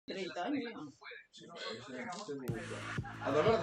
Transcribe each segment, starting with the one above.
30 anni. Allora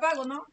apago, ¿no?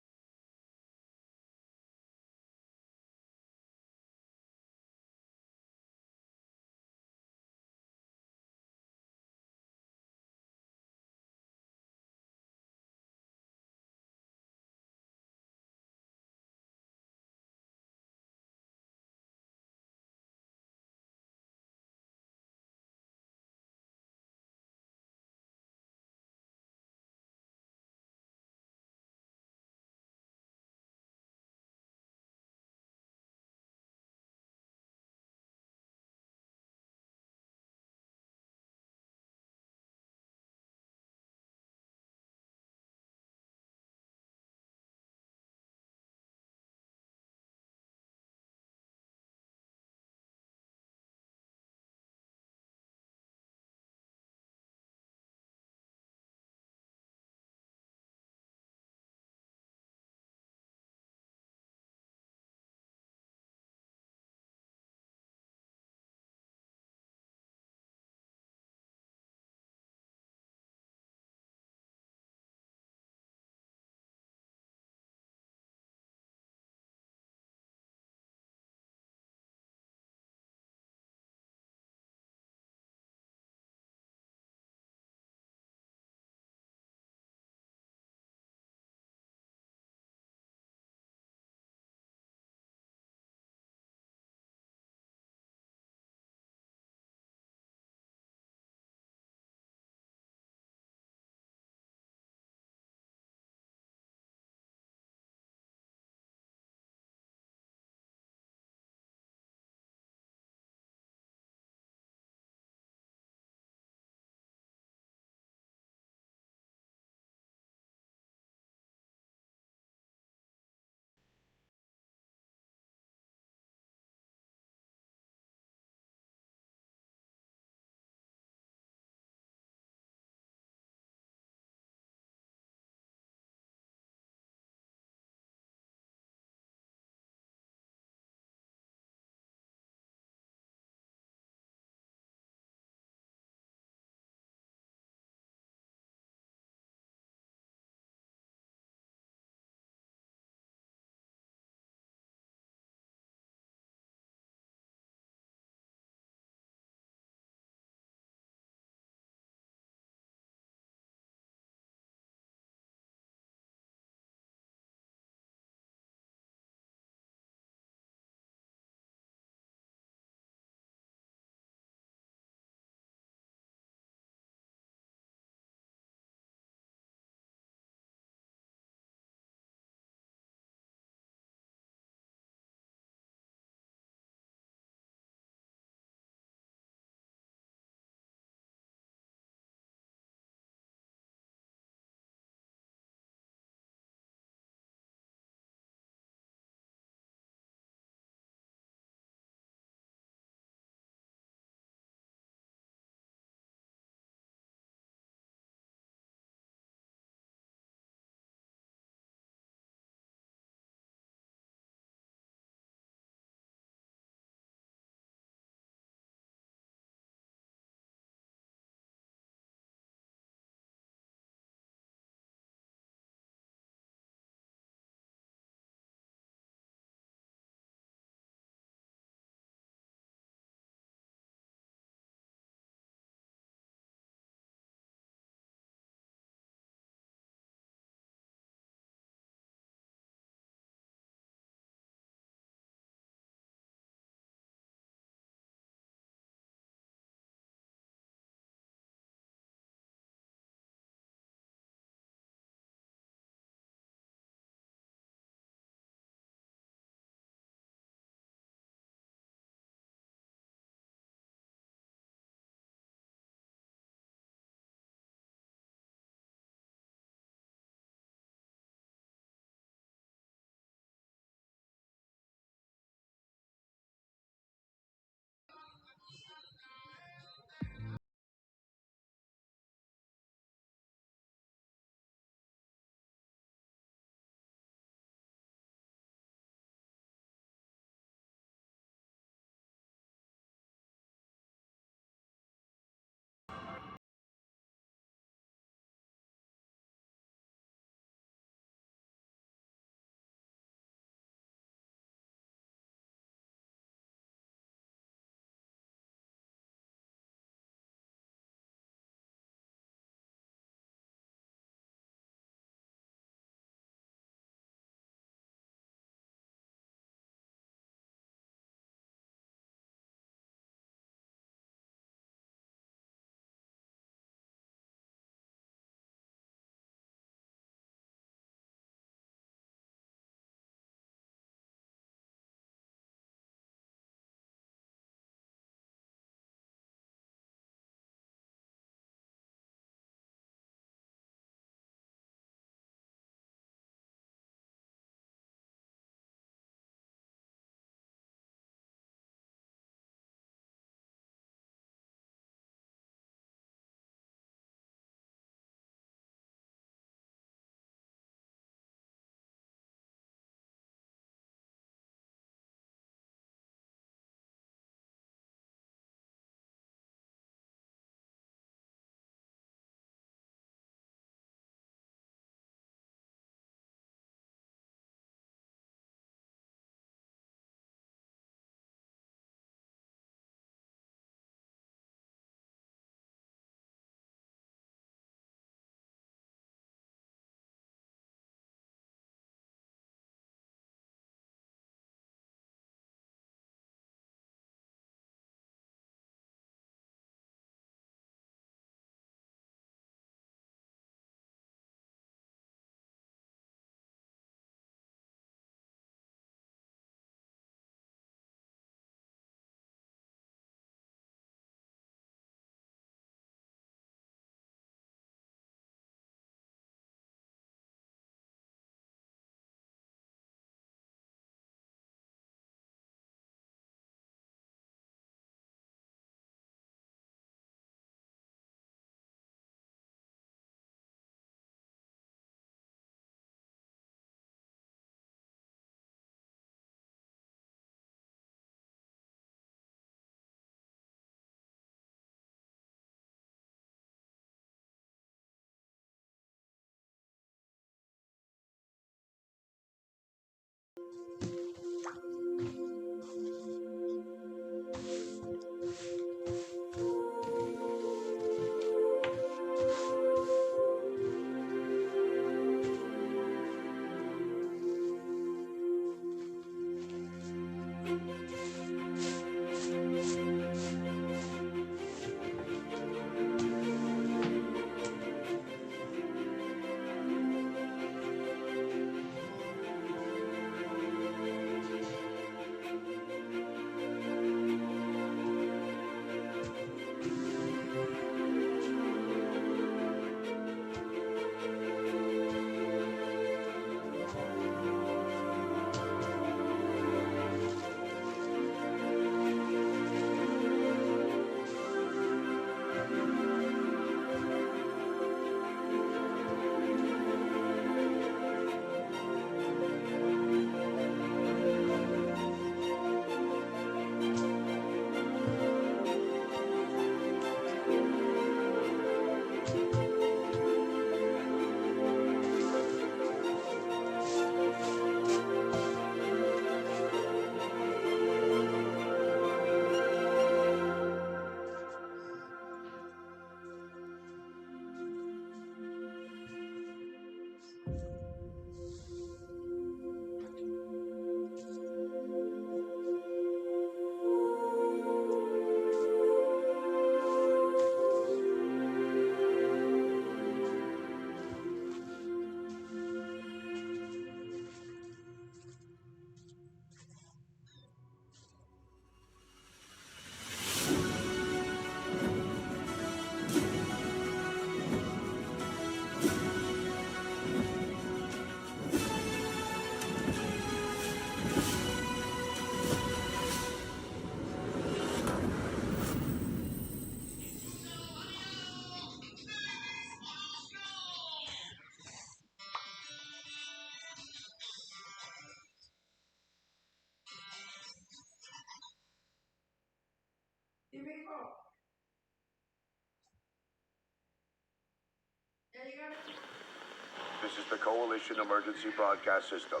This is the Coalition Emergency Broadcast System.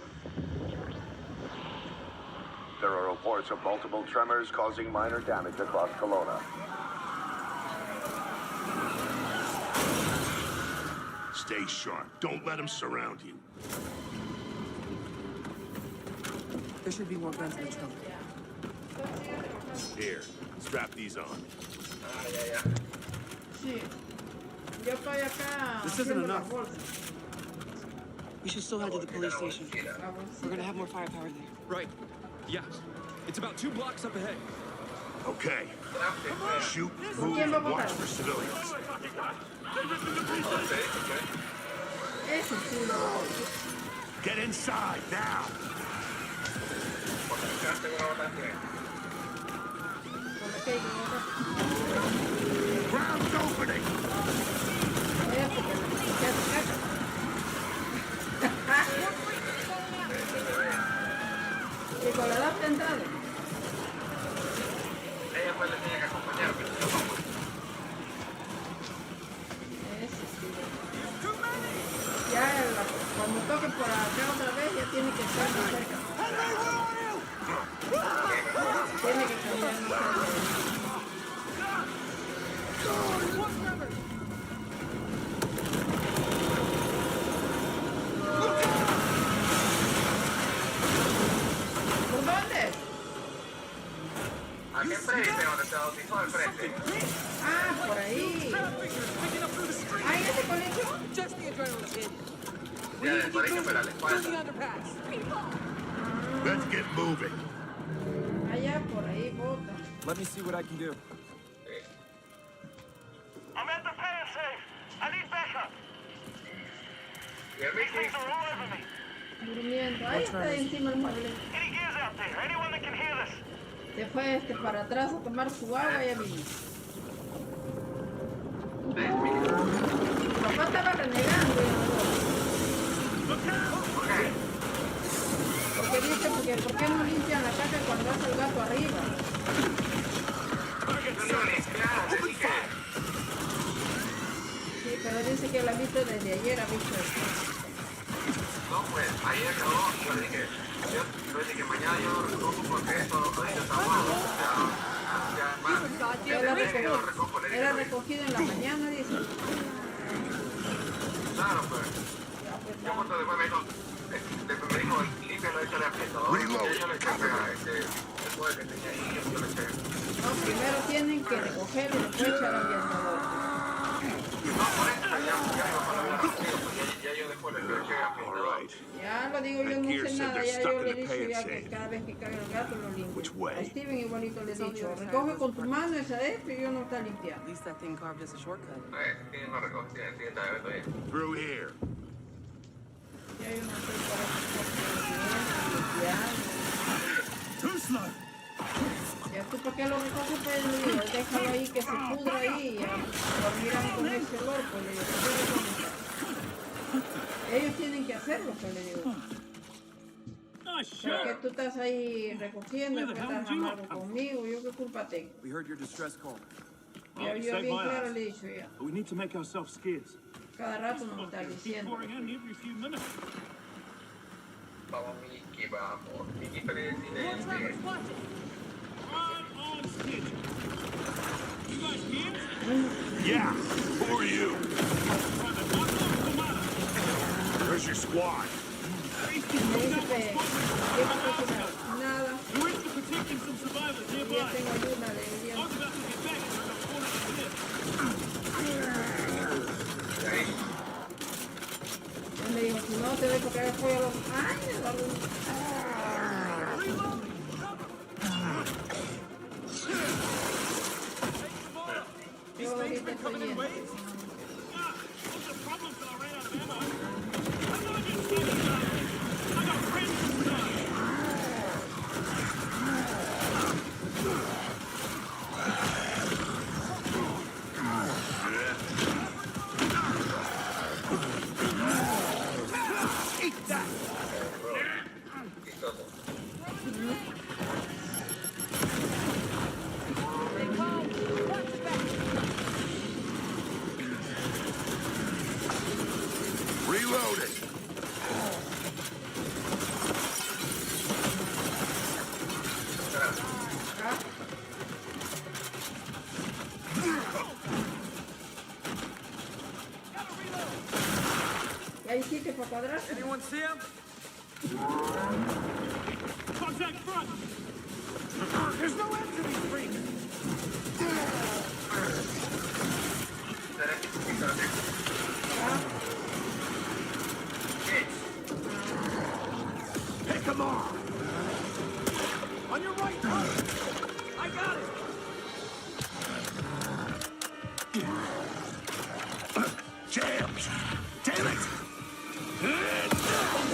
There are reports of multiple tremors causing minor damage across Kelowna. Stay sharp. Don't let them surround you. There should be more guns in the trunk. Here, strap these on. Sí. Yo estoy acá. This isn't haciendo enough. las bolsas. We should still head to the police station. La bolsita. We're gonna have more firepower there. Right. Yeah. It's about 2 blocks up ahead. Okay. Shoot, move, ¿Quién va a and watch votar? for civilians. Ese sí lo voy. Get inside, now! Por aquí hay que votar. Ground's opening! Este que la cacha. Y con la edad te ha entrado. Ella pues le tenía que acompañar, pero yo no voy. Ese sí. Ya cuando toque por acá otra vez ya tiene que estar más cerca. Tiene que caminar más cerca. ¿Por dónde? ¿A qué frente? ¿Dónde está bautizó al frente? Ah, por ahí. Ah, ¿en ese colegio? Just the adrenaline hit. Ya, del colegio, pero a la Through the espalda. underpass. Let's get moving. Allá, por ahí, bota. Let me see what I can do. I'm at the fire safe. I need backup. Y el These Ricky, things are all over me. Durmiendo. Ahí está encima el mueble. Any gears out there? Anyone that can hear this? Se fue para atrás a tomar su agua y ya vino. Papá estaba renegando. Porque dice, ¿por qué no limpian la caca cuando hace el gato arriba? Sí, pero dice que la ha visto desde ayer, ha visto esto. no, pues, ayer acabó, yo le dije mañana yo lo recojo porque esto, ahorita está malo. Ya, más. Era recogido en la mañana, dice. Claro, pues. Ya, pues, Yo cuando después me dijo, límpialo, échale apretador. Yo le eché después que tenía ahí, yo le eché. no, primero tienen que recoger y después echar ambientador. No, por eso ya iba para hablar contigo, pues ya yo después le eché apretador. All right. Ya lo digo, yo no sé nada, ya yo le he dicho ya que cada vez que caga el gato lo limpio. Which way? A Steven igualito le he dicho, recoge con tu mano esa de y yo no está limpiando. At least that thing carved us a shortcut. Tiene no recoge, tiene está bien. Through here. Ya yo no sé para qué limpiar. Too slow. Ya tú para qué lo recoges, pues le digo, déjalo ahí que se pudra ahí y ya dormirán con ese olor, pues le digo, ¿qué le vamos a hacer? Ellos tienen que hacerlo, pues le digo. Porque tú estás ahí recogiendo, que estás amargo conmigo, yo qué culpa tengo. We heard your distress call. Ya yo bien claro le he dicho ya. But we need to make ourselves scarce. Cada rato nos está diciendo. Pouring in every few minutes. Vamos, Miki, vamos. Miki, presidente. I'm on schedule. You guys here? Yeah, who are you? Private Marco Commander. Where's your squad? Me dice que, ¿qué pasó con él? Nada, We're into protecting some survivors ya nearby. tengo ayuda, le diría. I was about to get back and I cornered the list. Ahí. Él me dijo, si no te doy porque haga pollo a los... ¡Ay, me lo arruiné! Yo ahorita estoy yendo. What's the problem, fella? I ran out of ammo. I'm not just standing down. I got friends inside. Reloading. ¿Y ahí sí que para cuadrar? Anyone see him? Contact front! There's no end to these freaks! Pick them off. On your right! I got it! Jams. Damn it.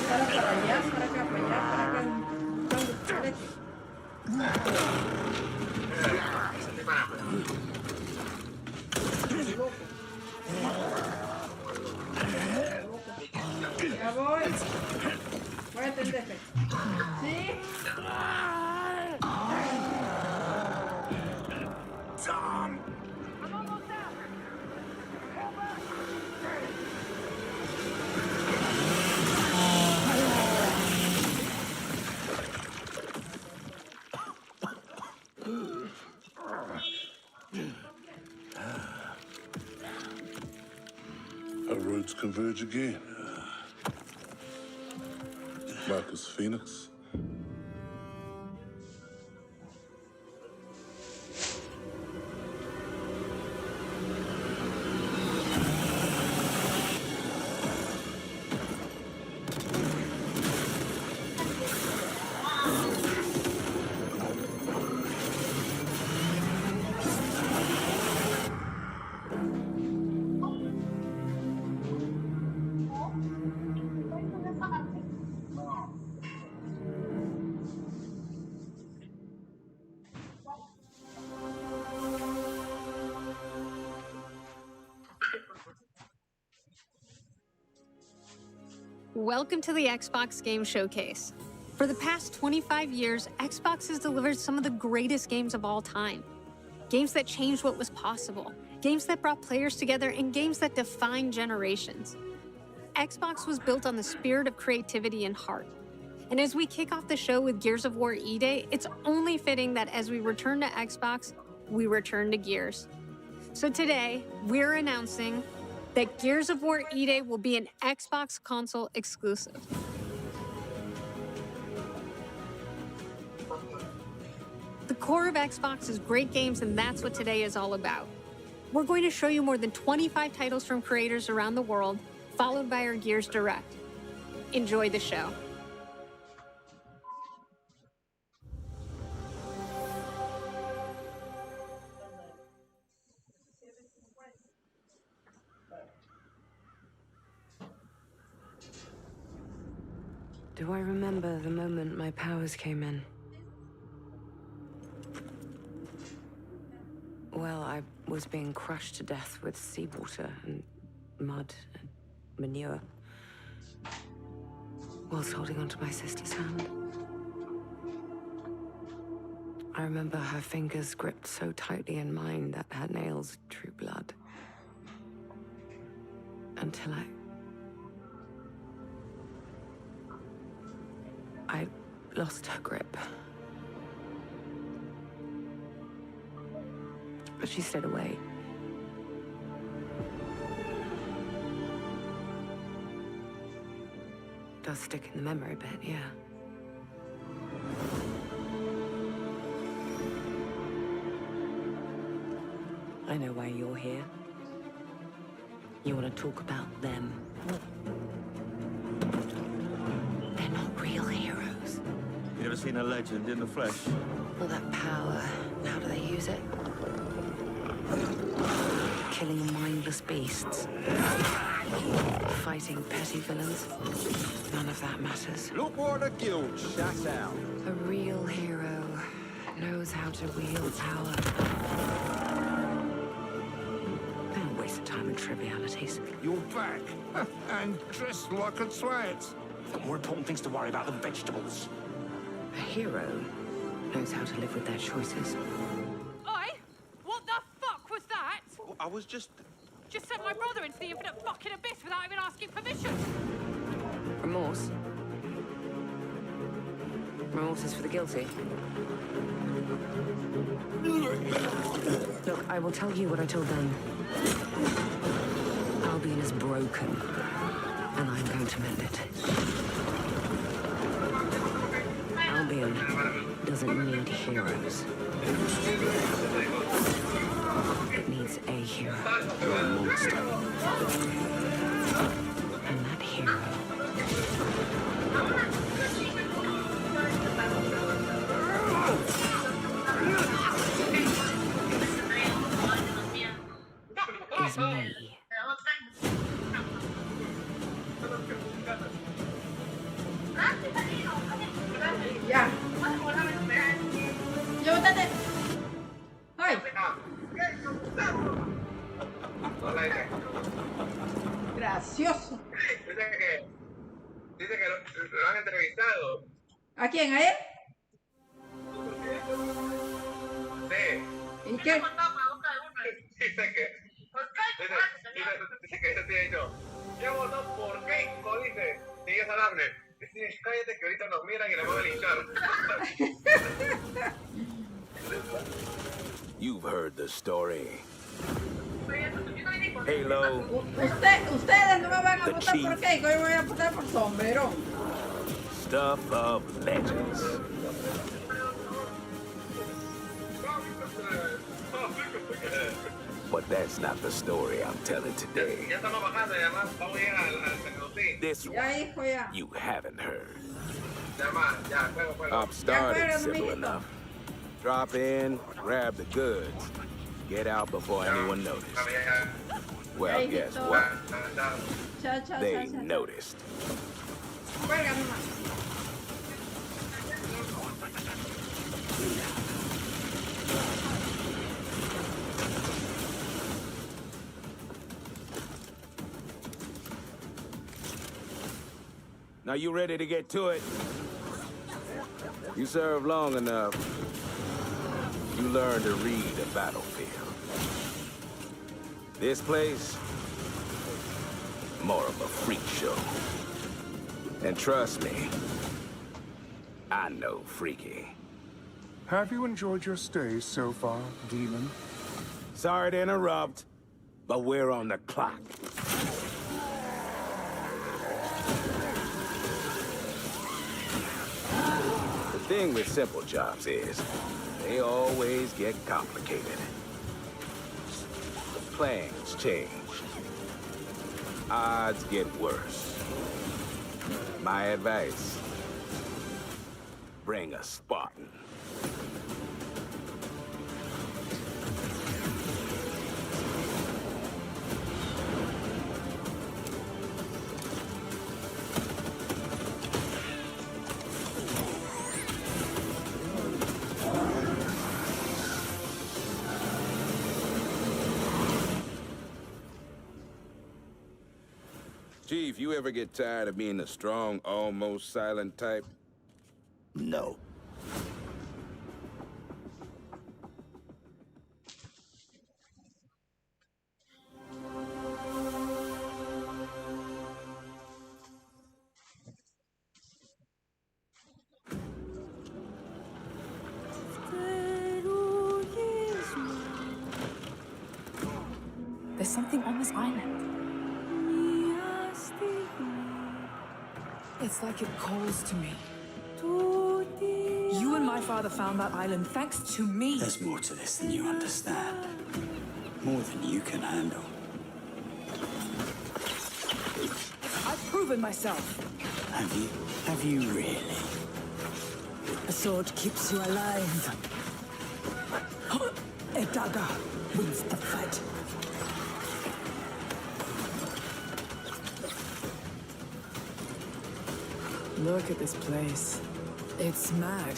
Para allá, para acá, para allá, para acá. Para aquí. Ya voy. Voy a atenderte. ¿Sí? Tom. Our roads converge again. Marcus Phoenix. Welcome to the Xbox Game Showcase. For the past 25 years, Xbox has delivered some of the greatest games of all time. Games that changed what was possible, games that brought players together, and games that defined generations. Xbox was built on the spirit of creativity and heart. And as we kick off the show with Gears of War E-Day, it's only fitting that as we return to Xbox, we return to Gears. So today, we're announcing that Gears of War E-Day will be an Xbox console exclusive. The core of Xbox is great games, and that's what today is all about. We're going to show you more than 25 titles from creators around the world, followed by our Gears Direct. Enjoy the show. Do I remember the moment my powers came in? Well, I was being crushed to death with seawater and mud and manure, whilst holding onto my sister's hand. I remember her fingers gripped so tightly in mine that her nails drew blood. Until I lost her grip. But she stayed away. Does stick in the memory a bit, yeah. I know why you're here. You want to talk about them. They're not real heroes. You ever seen a legend in the flesh? All that power, and how do they use it? Killing mindless beasts. Fighting petty villains. None of that matters. Look what the guild shut out. A real hero knows how to wield power. They don't waste their time in trivialities. You're back. And dressed like a twat. Got more important things to worry about than vegetables. A hero knows how to live with their choices. Oi! What the fuck was that? I was just just sent my brother into the infinite fucking abyss without even asking permission. Remorse? Remorse is for the guilty. Look, I will tell you what I told them. Albion is broken, and I'm going to mend it. Albion doesn't need heroes. It needs a hero. You're a monster. And that hero is me. Ya. Llévate. Ay. Gracioso. Dice que lo han entrevistado. ¿A quién? ¿A él? Sí. ¿Y qué? Dice que ese tío dicho, ya votó por Keiko, dice, y es alarme. Dice, cállate que ahorita nos miran y le van a linchar. You've heard the story. Halo, Ustedes no me van a votar por Keiko, yo voy a votar por Sombrero. stuff of legends. But that's not the story I'm telling today. Ya estamos bajando y además vamos a ir al Tecnocín. This Ya, one hijo, ya. you haven't heard. Ya más, ya, juego. I'm started fueron, simple mijito. enough. Drop in, grab the goods, get out before anyone noticed. Well, Ahí, guess mijito. what? Chao, chao, They chao, chao. noticed. Cuelga, mamá. Now you ready to get to it? You serve long enough, you learn to read a battlefield. This place, more of a freak show. And trust me, I know freaky. Have you enjoyed your stay so far, Demon? Sorry to interrupt, but we're on the clock. The thing with simple jobs is, they always get complicated. The plans change. Odds get worse. My advice, bring a Spartan. Chief, you ever get tired of being the strong, almost silent type? No. There's something on this island. It's like it calls to me. You and my father found that island thanks to me. There's more to this than you understand. More than you can handle. I've proven myself. Have you? Have you really? A sword keeps you alive. A dagger wins the fight. Look at this place. It's mad.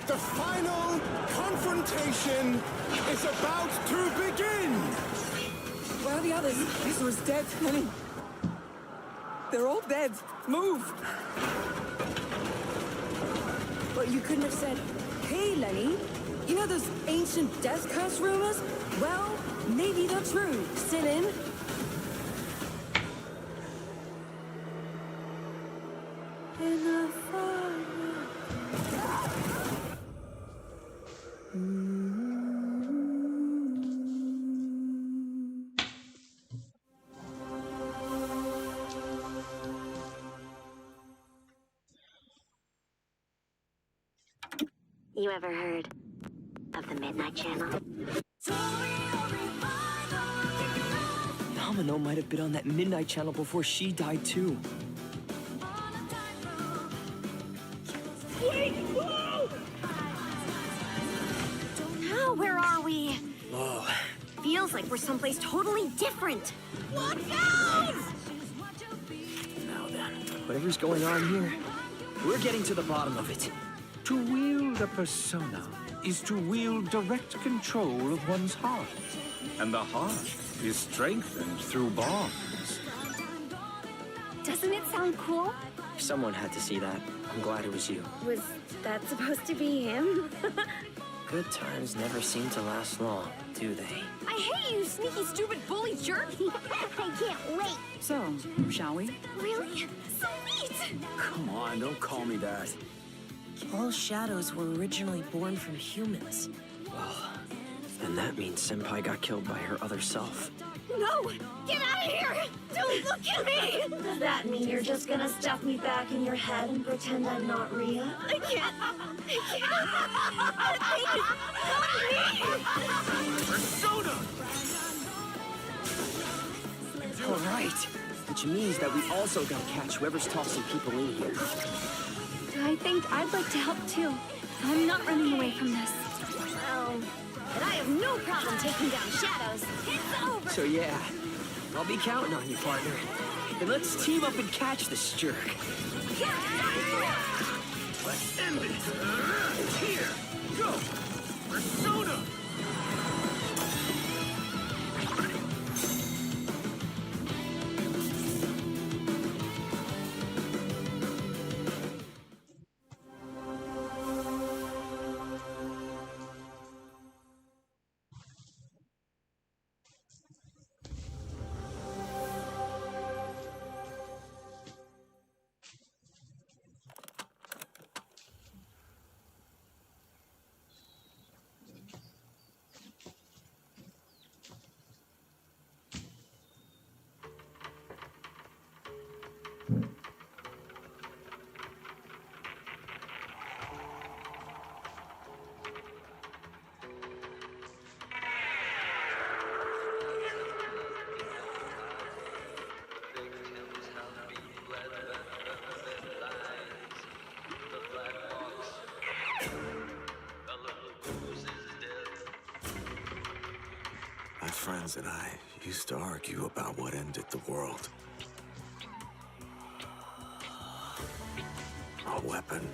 The final confrontation is about to begin! Where are the others? Ezra's dead. Lenny. They're all dead. Move! But you couldn't have said, "Hey, Lenny, You know those ancient death curse rumors? Well, maybe they're true. Sit in. You ever heard of the Midnight Channel? Domino might have been on that Midnight Channel before she died too. Wait! Whoa! Now, where are we? Whoa. Feels like we're someplace totally different. Watch out! Now then, whatever's going on here, we're getting to the bottom of it. To wield a persona is to wield direct control of one's heart. And the heart is strengthened through bonds. Doesn't it sound cool? Someone had to see that. I'm glad it was you. Was that supposed to be him? Good times never seem to last long, do they? I hate you, sneaky, stupid, bully jerk! I can't wait! So, shall we? Really? So neat! Come on, don't call me that. All shadows were originally born from humans. Well, then that means Senpai got killed by her other self. No! Get out of here! Don't look at me! Does that mean you're just gonna stuff me back in your head and pretend I'm not Rhea? I can't! Persona! All right. Which means that we also gotta catch whoever's tossing people in here. I think I'd like to help too. I'm not running away from this. Well, but I have no problem taking down shadows. It's over! So yeah, I'll be counting on you, partner. Then let's team up and catch this jerk. Let's end it! Here! Go! Persona! My friends and I used to argue about what ended the world. A weapon,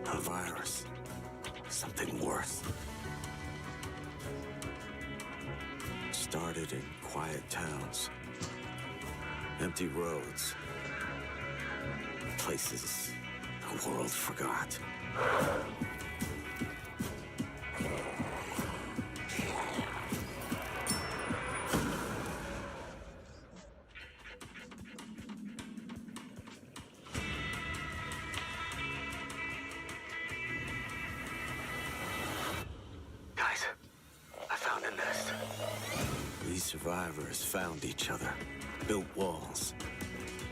a virus, something worse. Started in quiet towns, empty roads, places the world forgot. Survivors found each other, built walls,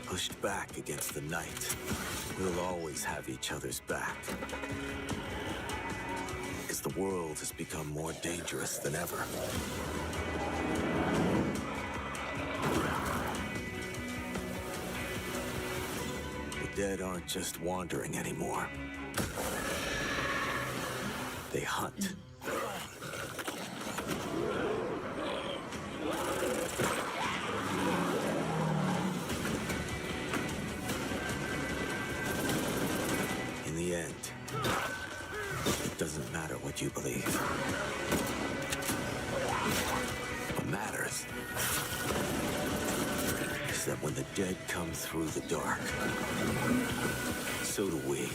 pushed back against the night. We'll always have each other's back. As the world has become more dangerous than ever. The dead aren't just wandering anymore. They hunt. Doesn't matter what you believe. What matters is that when the dead come through the dark, so do we.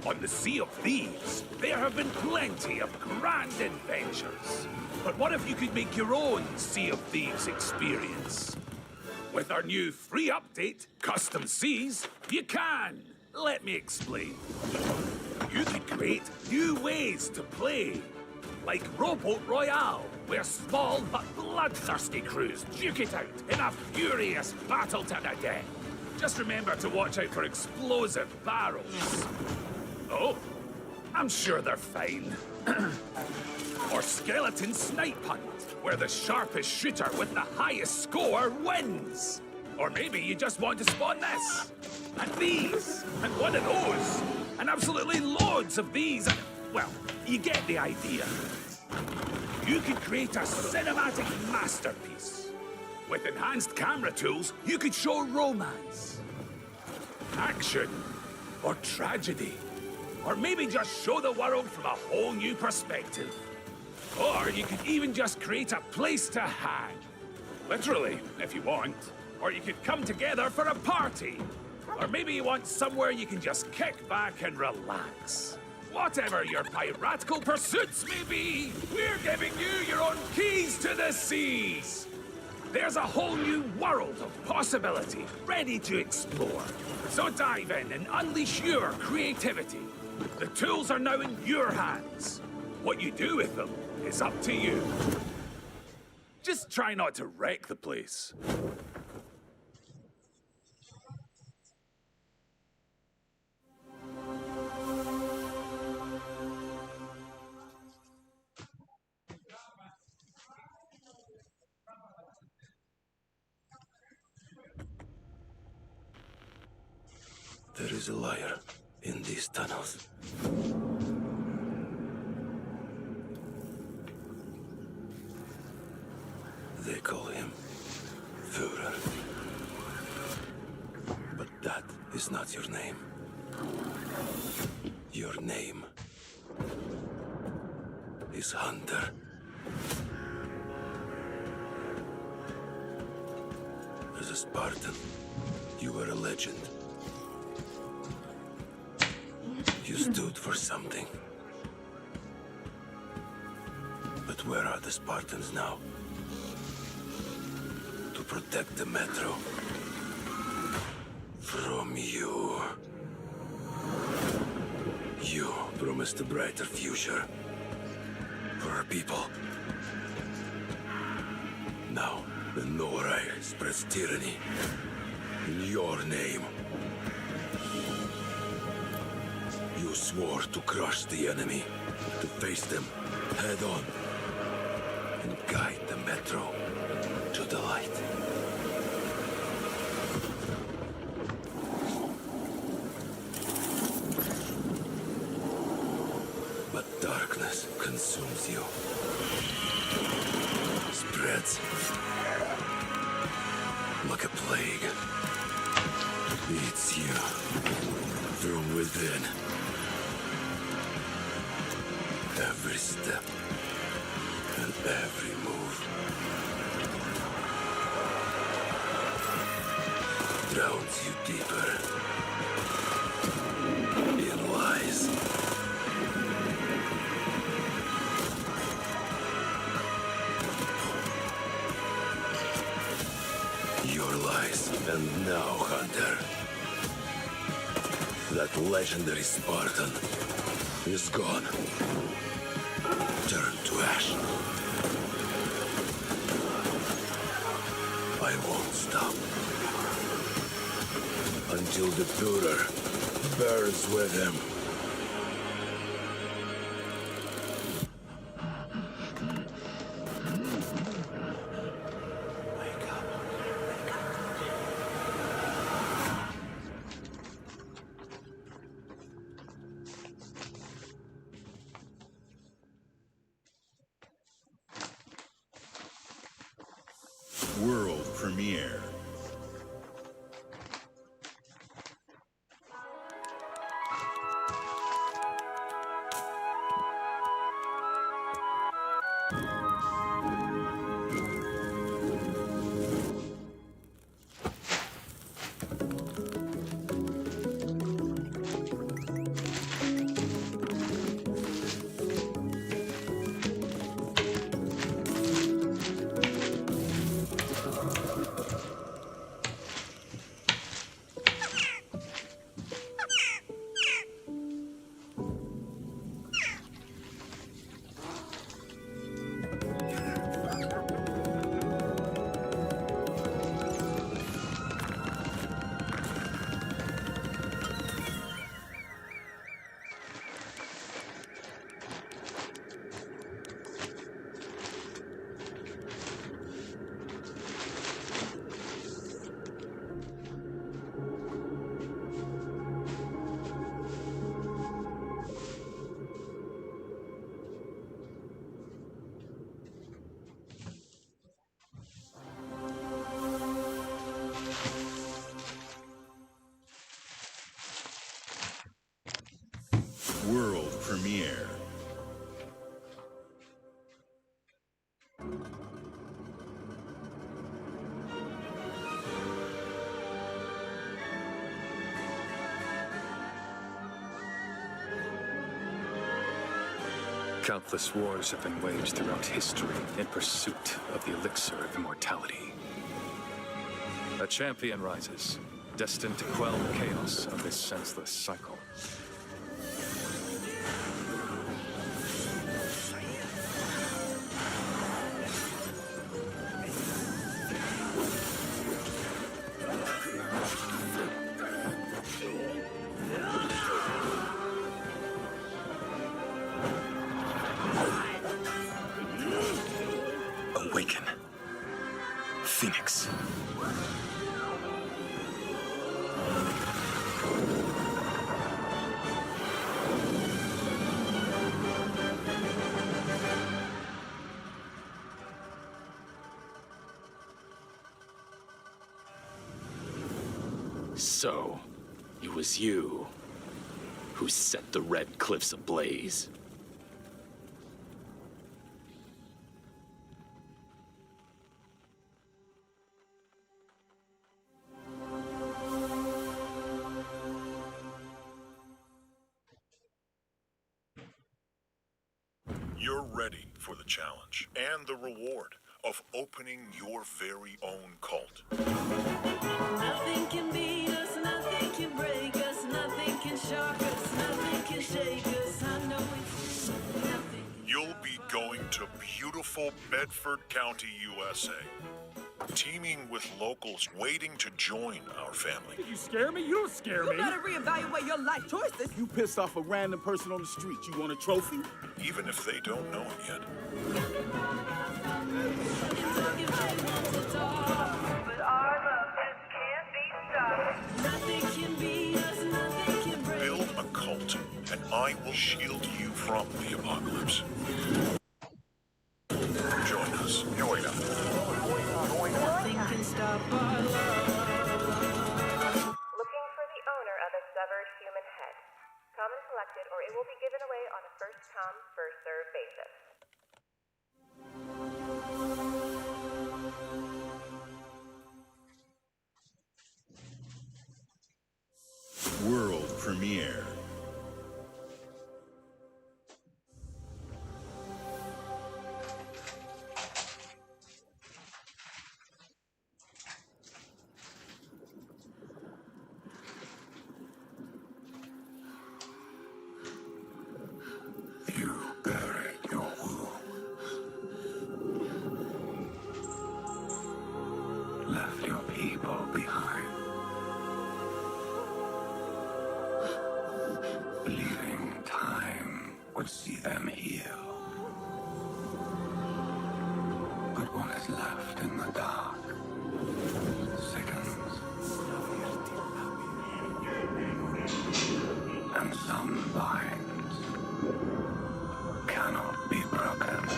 On the Sea of Thieves, there have been plenty of grand adventures. But what if you could make your own Sea of Thieves experience? With our new free update, Custom Seas, you can. Let me explain. You could create new ways to play. Like Rowboat Royale, where small but bloodthirsty crews duke it out in a furious battle to the death. Just remember to watch out for explosive barrels. Oh, I'm sure they're fine. Or Skeleton Snipe Hunt, where the sharpest shooter with the highest score wins. Or maybe you just want to spawn this, and these, and one of those, and absolutely loads of these, and, well, you get the idea. You could create a cinematic masterpiece. With enhanced camera tools, you could show romance, action, or tragedy. Or maybe just show the world from a whole new perspective. Or you could even just create a place to hang. Literally, if you want. Or you could come together for a party. Or maybe you want somewhere you can just kick back and relax. Whatever your piratical pursuits may be, we're giving you your own keys to the seas. There's a whole new world of possibility ready to explore. So dive in and unleash your creativity. The tools are now in your hands. What you do with them is up to you. Just try not to wreck the place. There is a liar in these tunnels. They call him Führer. But that is not your name. Your name is Hunter. As a Spartan, you were a legend. You stood for something. But where are the Spartans now? To protect the metro from you. You promised a brighter future for our people. Now, the Norai spreads tyranny in your name. You swore to crush the enemy, to face them head on, and guide the metro to the light. But darkness consumes you, spreads like a plague, eats you from within. Every step and every move drowns you deeper in lies. Your lies, and now, Hunter, that legendary Spartan is gone. Turn to ash. I won't stop until the Führer burns with him. World premiere. Countless wars have been waged throughout history in pursuit of the elixir of immortality. A champion rises, destined to quell the chaos of this senseless cycle. Awaken. Phoenix. So, it was you who set the Red Cliffs ablaze. You're ready for the challenge and the reward of opening your very own cult. Nothing can beat us, nothing can break us, nothing can shock us, nothing can shake us. I know it's nothing. You'll be going to beautiful Bedford County, USA, teaming with locals waiting to join our family. You scare me? You don't scare me. You better reevaluate your life choices. You pissed off a random person on the street. You want a trophy? Even if they don't know it yet. Build a cult, and I will shield you from the apocalypse. Join us. Join us. Nothing can stop our love. Looking for the owner of a severed human head. Come and collect it, or it will be given away on a first-come, first-served basis. World premiere. You buried your wounds. Left your people behind. Believing time would see them heal. But what is left in the dark sickens. And some binds cannot be broken.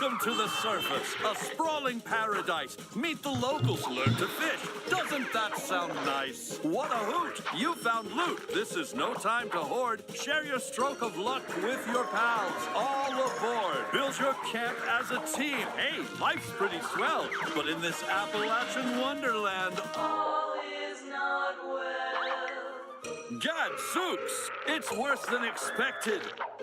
Welcome to the surface, a sprawling paradise. Meet the locals, learn to fish. Doesn't that sound nice? What a hoot! You found loot. This is no time to hoard. Share your stroke of luck with your pals. All aboard. Build your camp as a team. Hey, life's pretty swell, but in this Appalachian wonderland, All is not well. Gadzooks! It's worse than expected.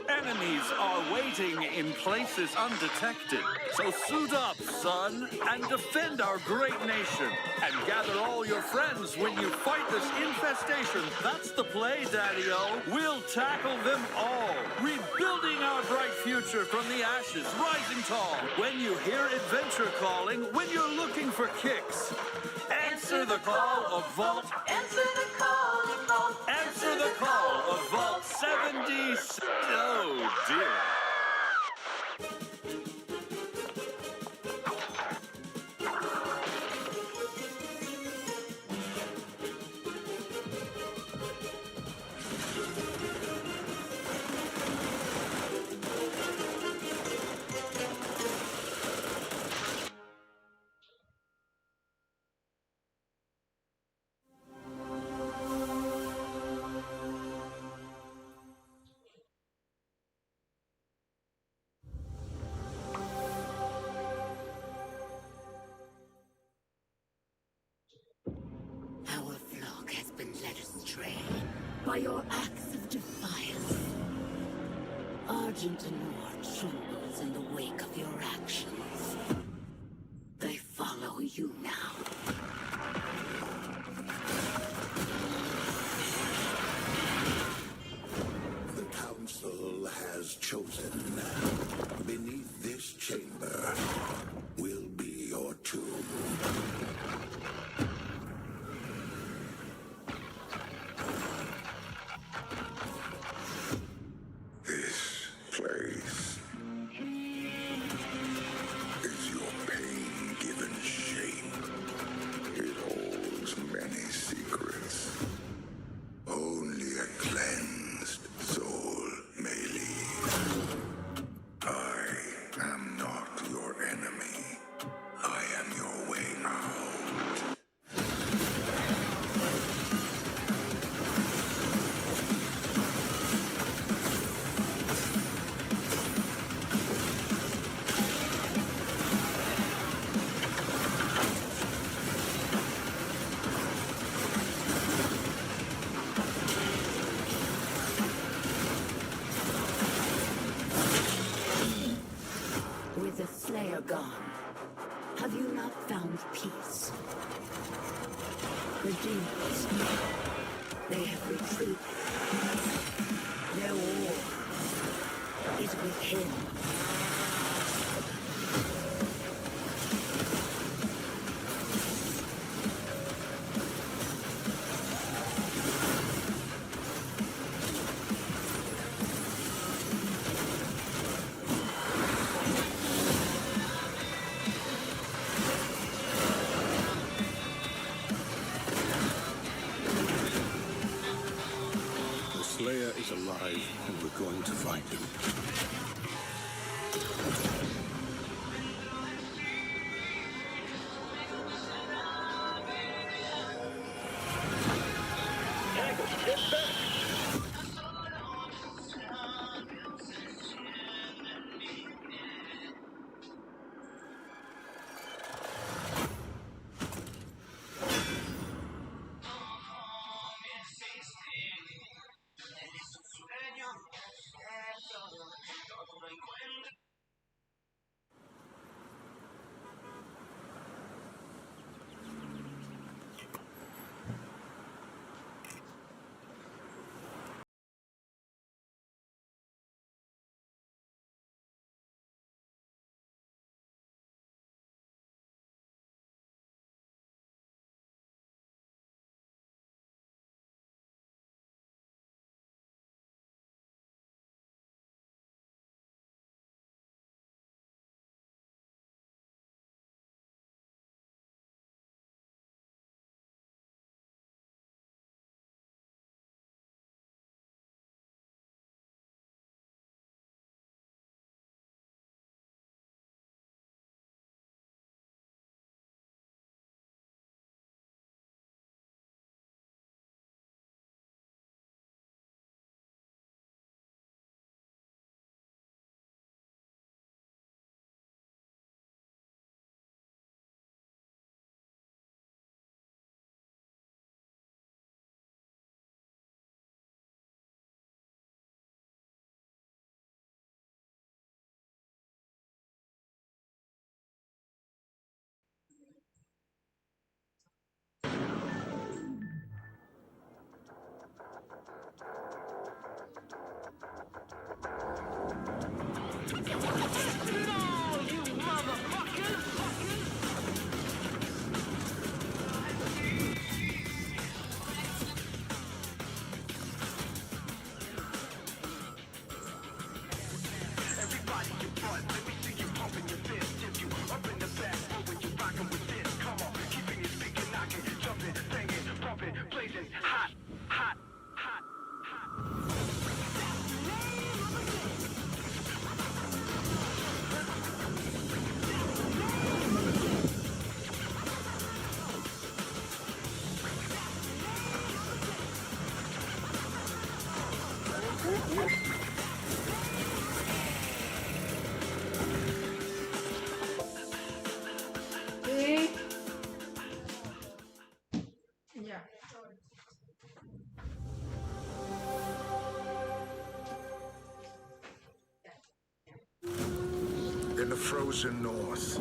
Enemies are waiting in places undetected. So suit up, son, and defend our great nation. And gather all your friends when you fight this infestation. That's the play, Daddy-O. We'll tackle them all. Rebuilding our bright future from the ashes, rising tall. When you hear adventure calling, when you're looking for kicks. Answer the call of Vault. Answer the call of Vault. Answer the call of Vault 70. Oh, dear. Our flock has been led astray by your acts of defiance. Argent and Noir trembles in the wake of your actions. They follow you now. The Council has chosen. Beneath this chamber will be your tomb. This place is your pain-given shape. It holds many secrets. Only a cleansed soul may leave. I am not your enemy. I am your way out. With the Slayer gone, have you not found peace? The demons, they have retreated. Their war is with him. The Slayer is alive, and we're going to find him. Ya. In the frozen north,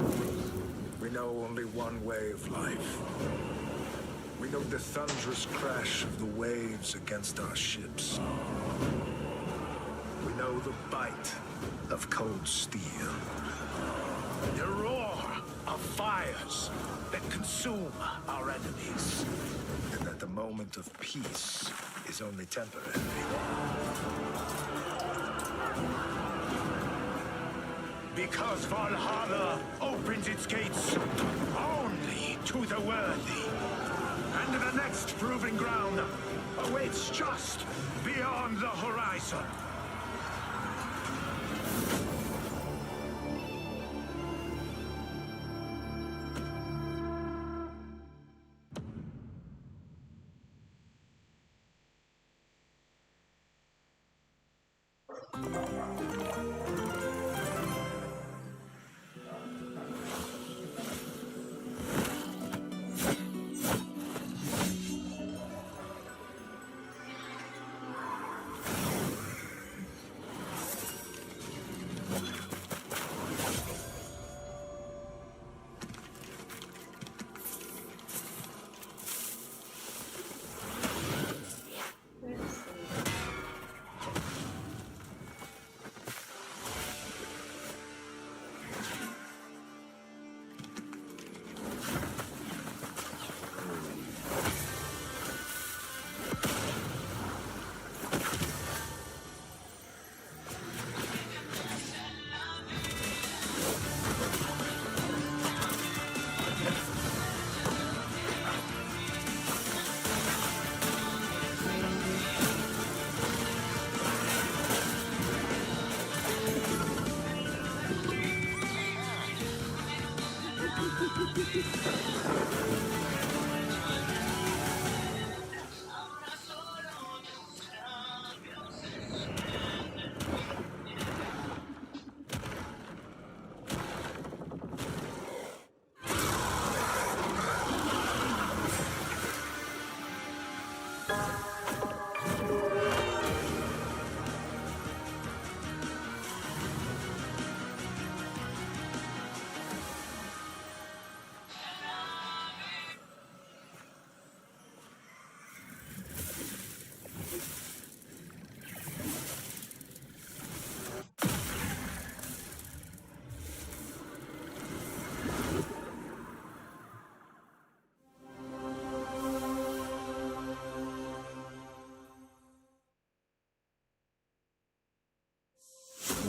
we know only one way of life. We know the thunderous crash of the waves against our ships. We know the bite of cold steel. The roar of fires that consume our enemies. And that the moment of peace is only temporary. Because Valhalla opens its gates only to the worthy. And the next proving ground awaits just beyond the horizon.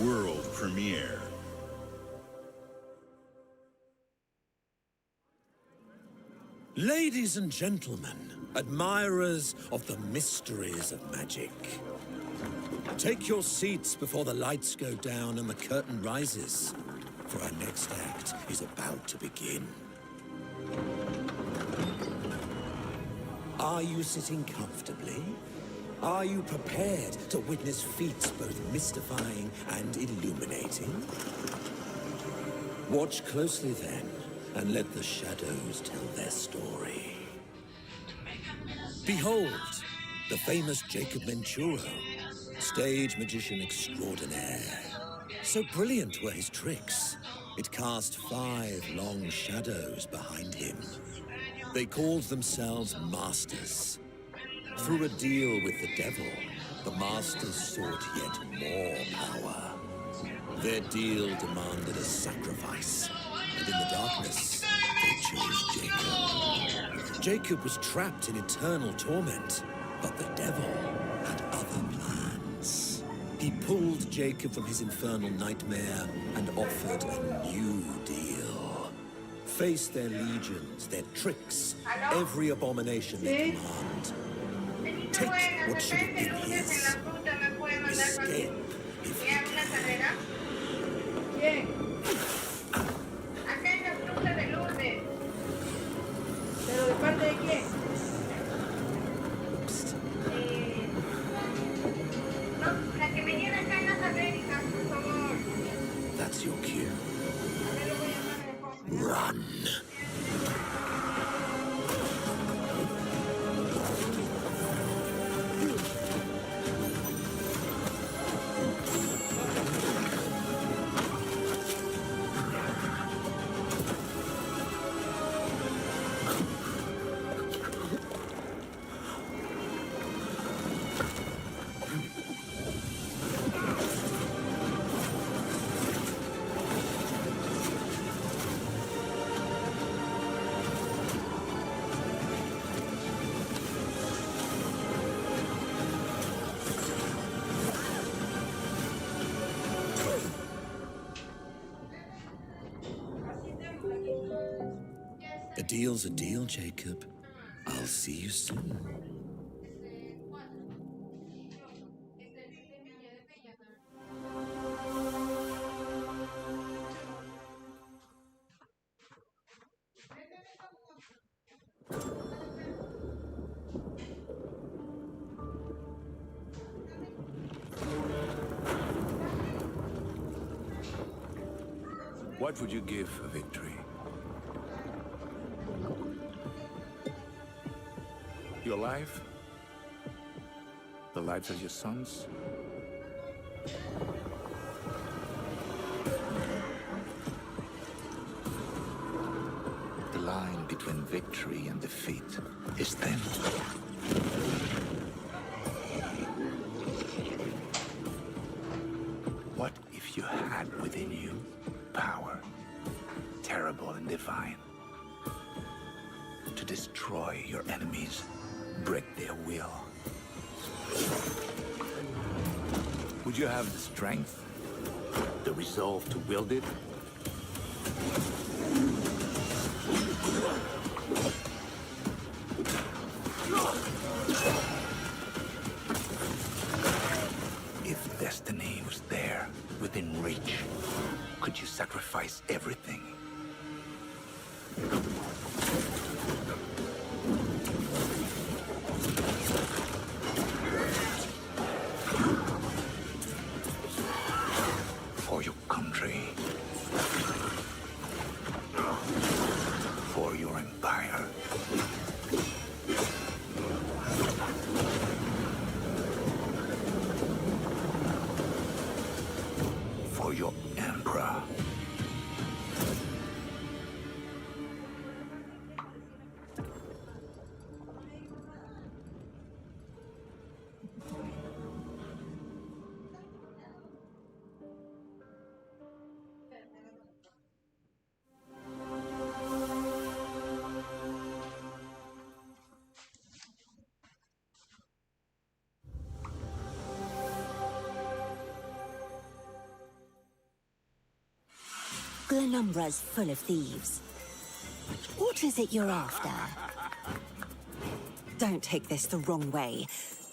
World premiere. Ladies and gentlemen, admirers of the mysteries of magic, take your seats before the lights go down and the curtain rises, for our next act is about to begin. Are you sitting comfortably? Are you prepared to witness feats both mystifying and illuminating? Watch closely then, and let the shadows tell their story. Behold, the famous Jacob Menturo, stage magician extraordinaire. So brilliant were his tricks, it cast 5 long shadows behind him. They called themselves Masters. Through a deal with the devil, the Masters sought yet more power. Their deal demanded a sacrifice, and in the darkness, they chose Jacob. Jacob was trapped in eternal torment, but the devil had other plans. He pulled Jacob from his infernal nightmare and offered a new deal. Face their legions, their tricks, every abomination they command. Take what should have been his. Escape if you can. Bien. Acá en la fruta de Lourdes. ¿Pero de parte de quién? No, la que me lleva acá en las Américas, por favor. That's your cue. Run. A deal's a deal, Jacob. I'll see you soon. What would you give for victory? Your life? The lives of your sons? The line between victory and defeat is thin. What if you had within you power, terrible and divine, to destroy your enemies, break their will? Would you have the strength, the resolve to wield it? If destiny was there, within reach, could you sacrifice everything? For your country. For your empire. For your emperor. Glenumbra's full of thieves. What is it you're after? Don't take this the wrong way,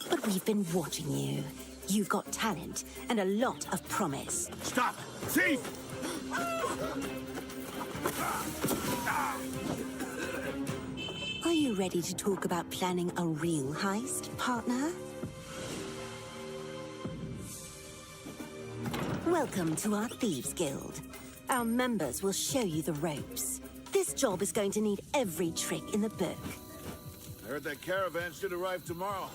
but we've been watching you. You've got talent and a lot of promise. Stop! Thief! Are you ready to talk about planning a real heist, partner? Welcome to our Thieves Guild. Our members will show you the ropes. This job is going to need every trick in the book. I heard that caravan should arrive tomorrow.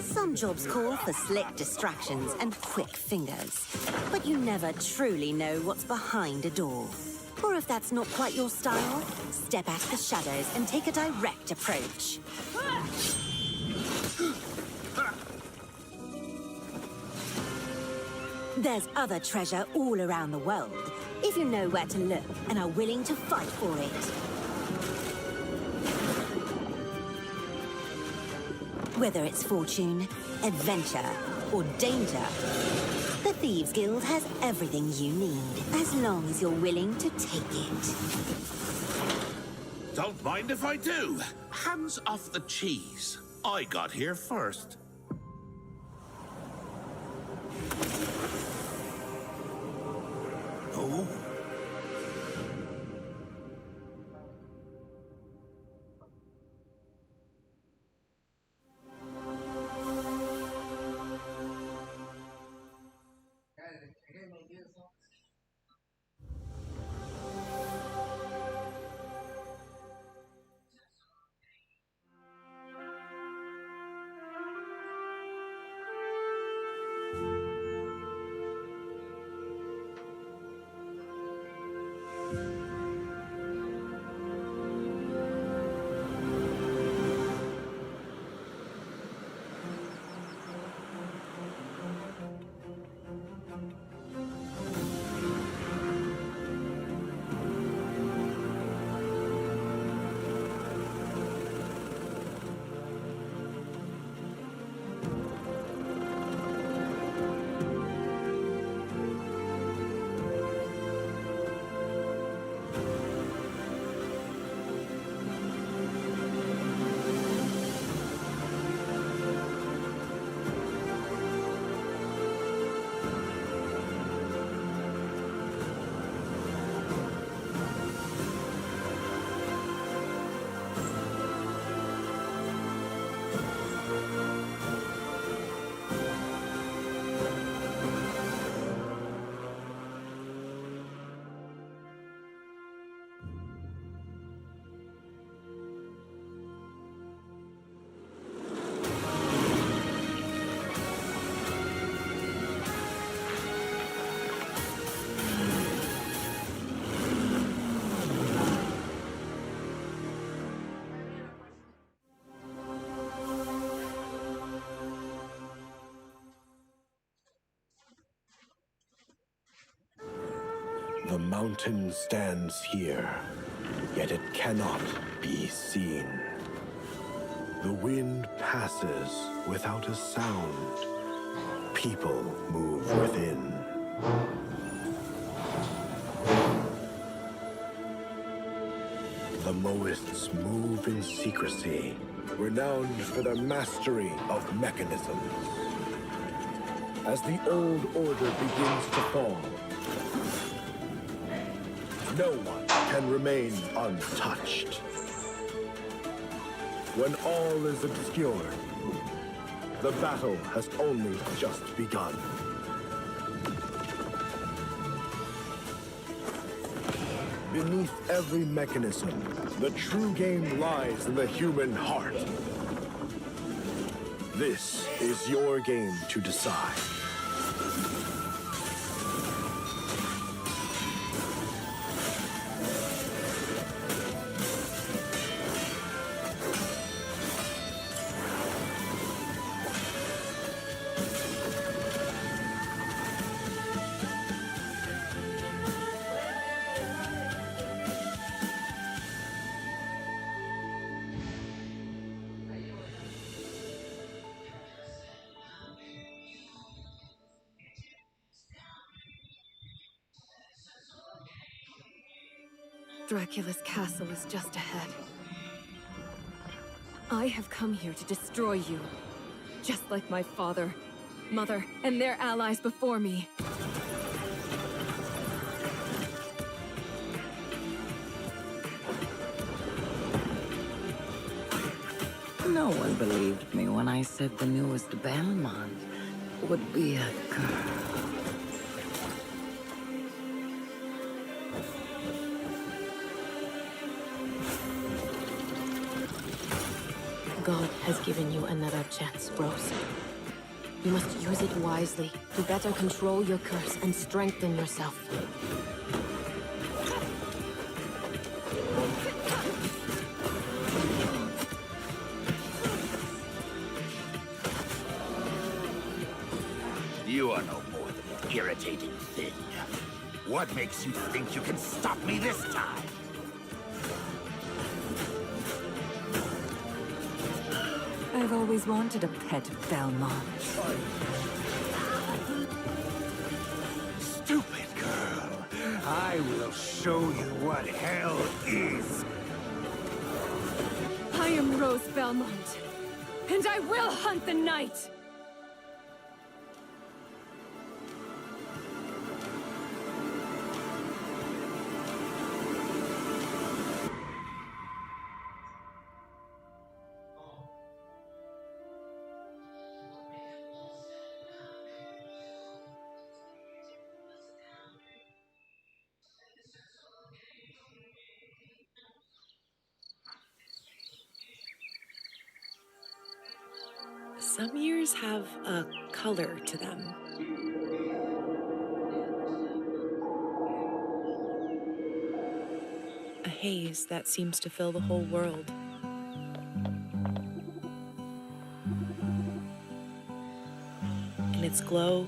Some jobs call for slick distractions and quick fingers, but you never truly know what's behind a door. Or if that's not quite your style, step out of the shadows and take a direct approach. There's other treasure all around the world, if you know where to look and are willing to fight for it. Whether it's fortune, adventure, or danger, the Thieves Guild has everything you need, as long as you're willing to take it. Don't mind if I do. Hands off the cheese. I got here first. Oh. The mountain stands here, yet it cannot be seen. The wind passes without a sound. People move within. The Moists move in secrecy, renowned for their mastery of mechanisms. As the old order begins to fall, no one can remain untouched. When all is obscured, the battle has only just begun. Beneath every mechanism, the true game lies in the human heart. This is your game to decide. Dracula's castle is just ahead. I have come here to destroy you, just like my father, mother, and their allies before me. No one believed me when I said the newest Belmont would be a girl. God has given you another chance, Rose. You must use it wisely to better control your curse and strengthen yourself. You are no more than an irritating thing. What makes you think you can stop me this time? I've always wanted a pet Belmont. Stupid girl. I will show you what hell is. I am Rose Belmont, and I will hunt the night! Some years have a color to them. A haze that seems to fill the whole world. In its glow,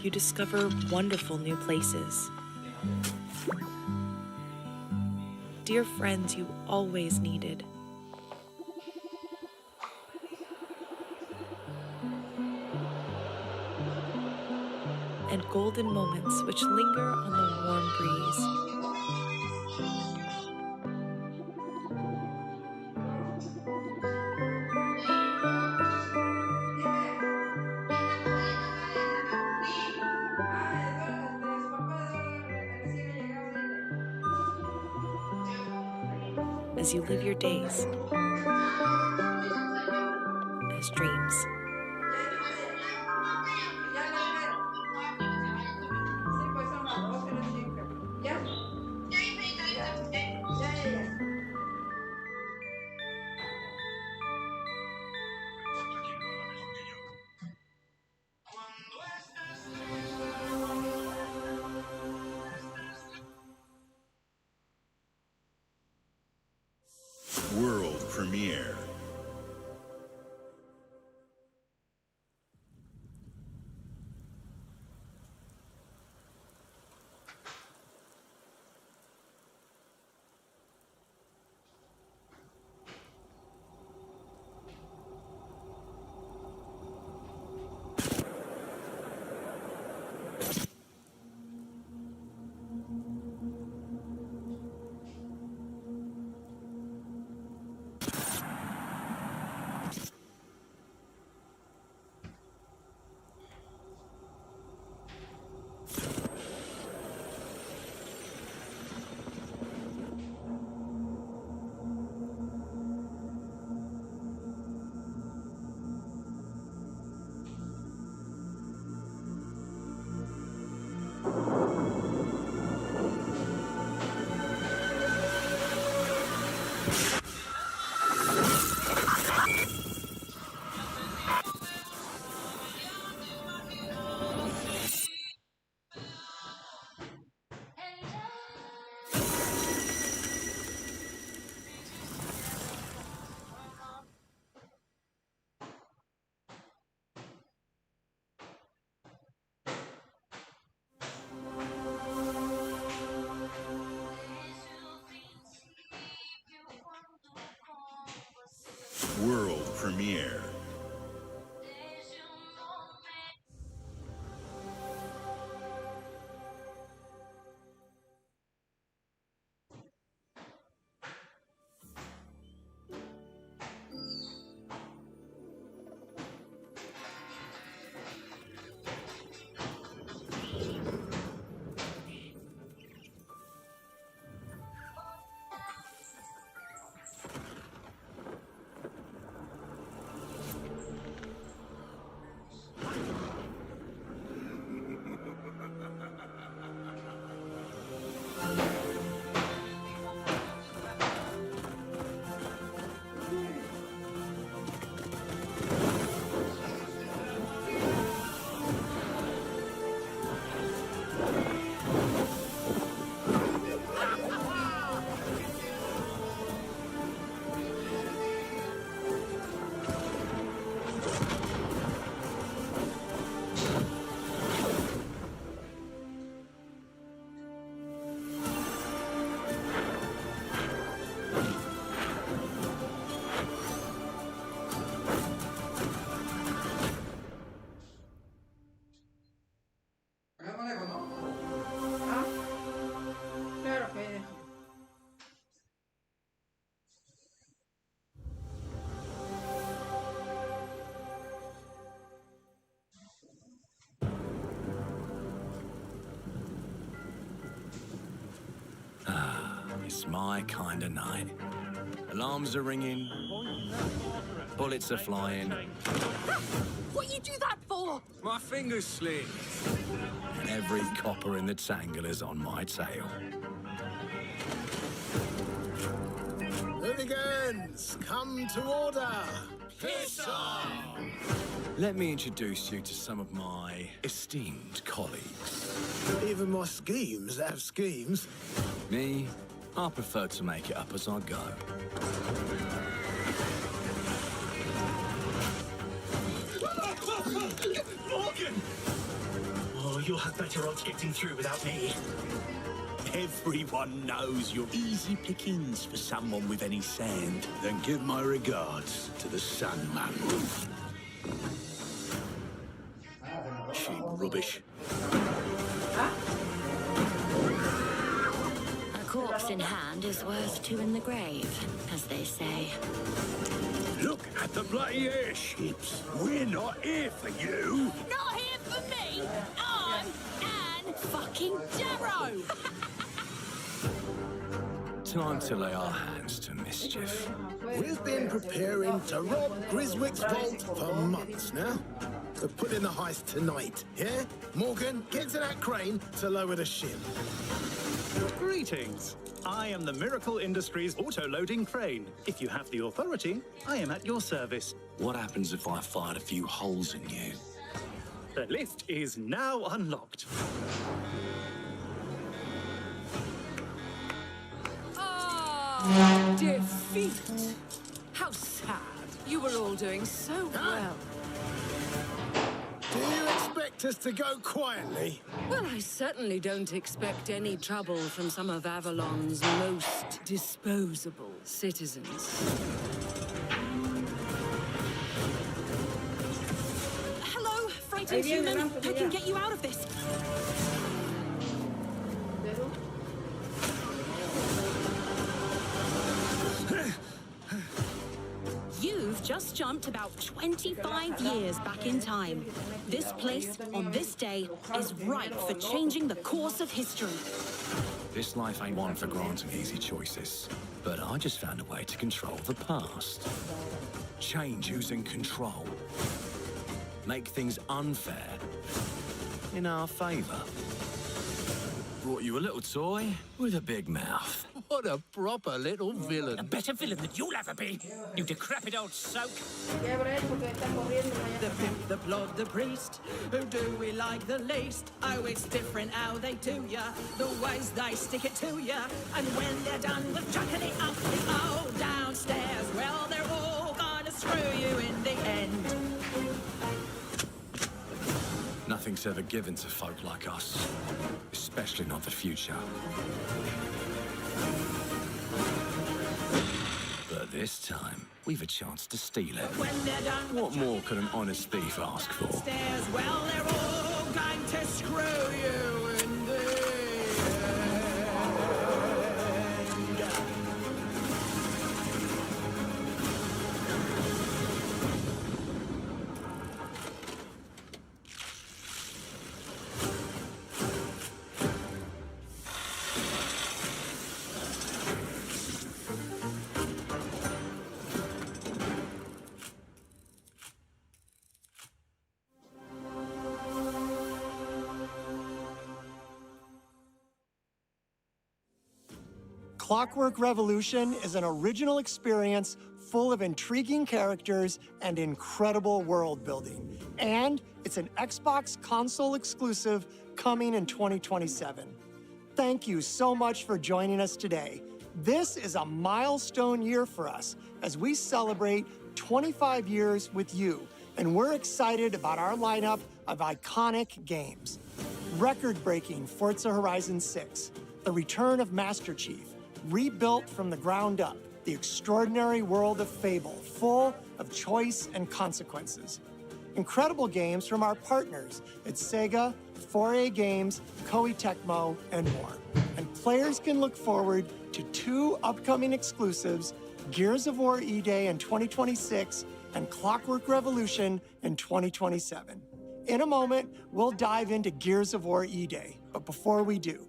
you discover wonderful new places. Dear friends you always needed. And golden moments which linger on the warm breeze. As you live your days as dreams. World premiere. World premiere. It's my kind of night. Alarms are ringing, bullets are flying. What you do that for? My fingers slip. And every copper in the Tangler's on my tail. Hooligans, come to order! Piss off! Let me introduce you to some of my esteemed colleagues. Even my schemes have schemes. Me, I prefer to make it up as I go. Morgan! Oh, you'll have better odds getting through without me. Everyone knows you're easy pickings for someone with any sand. Then give my regards to the Sandman. Cheap rubbish. A corpse in hand is worth two in the grave, as they say. Look at the bloody airships. We're not here for you. Not here for me! I'm Anne fucking Darrow! Time to lay our hands to mischief. We've been preparing to rob Griswick's vault for months now. We're putting the heist tonight, yeah? Morgan, get to that crane to lower the ship. Greetings. I am the Miracle Industries auto-loading crane. If you have the authority, I am at your service. What happens if I fired a few holes in you? The lift is now unlocked. Defeat! How sad. You were all doing so well. Do you expect us to go quietly? Well, I certainly don't expect any trouble from some of Avalon's most disposable citizens. Hello, frightened human. I can get you out of this. You've just jumped about 25 years back in time. This place, on this day, is ripe for changing the course of history. This life ain't one for granting easy choices. But I just found a way to control the past. Change who's in control. Make things unfair in our favor. Brought you a little toy with a big mouth. What a proper little villain. A better villain than you'll ever be, you decrepit old soak. The pimp, the plod, the priest. Who do we like the least? Oh, it's different how they do ya. The ways they stick it to ya. And when they're done with chucking it up the old downstairs, well, they're all gonna screw you in the end. Nothing's ever given to folk like us, especially not the future. But this time, we've a chance to steal it. What more could an honest thief ask for? Stairs, well, they're all going to screw you in the end. Clockwork Revolution is an original experience full of intriguing characters and incredible world building. And it's an Xbox console exclusive coming in 2027. Thank you so much for joining us today. This is a milestone year for us as we celebrate 25 years with you, and we're excited about our lineup of iconic games. Record-breaking Forza Horizon 6, the return of Master Chief, rebuilt from the ground up, the extraordinary world of Fable, full of choice and consequences. Incredible games from our partners at Sega, 4A Games, Koei Tecmo, and more. And players can look forward to 2 upcoming exclusives, Gears of War E-Day in 2026 and Clockwork Revolution in 2027. In a moment, we'll dive into Gears of War E-Day, but before we do,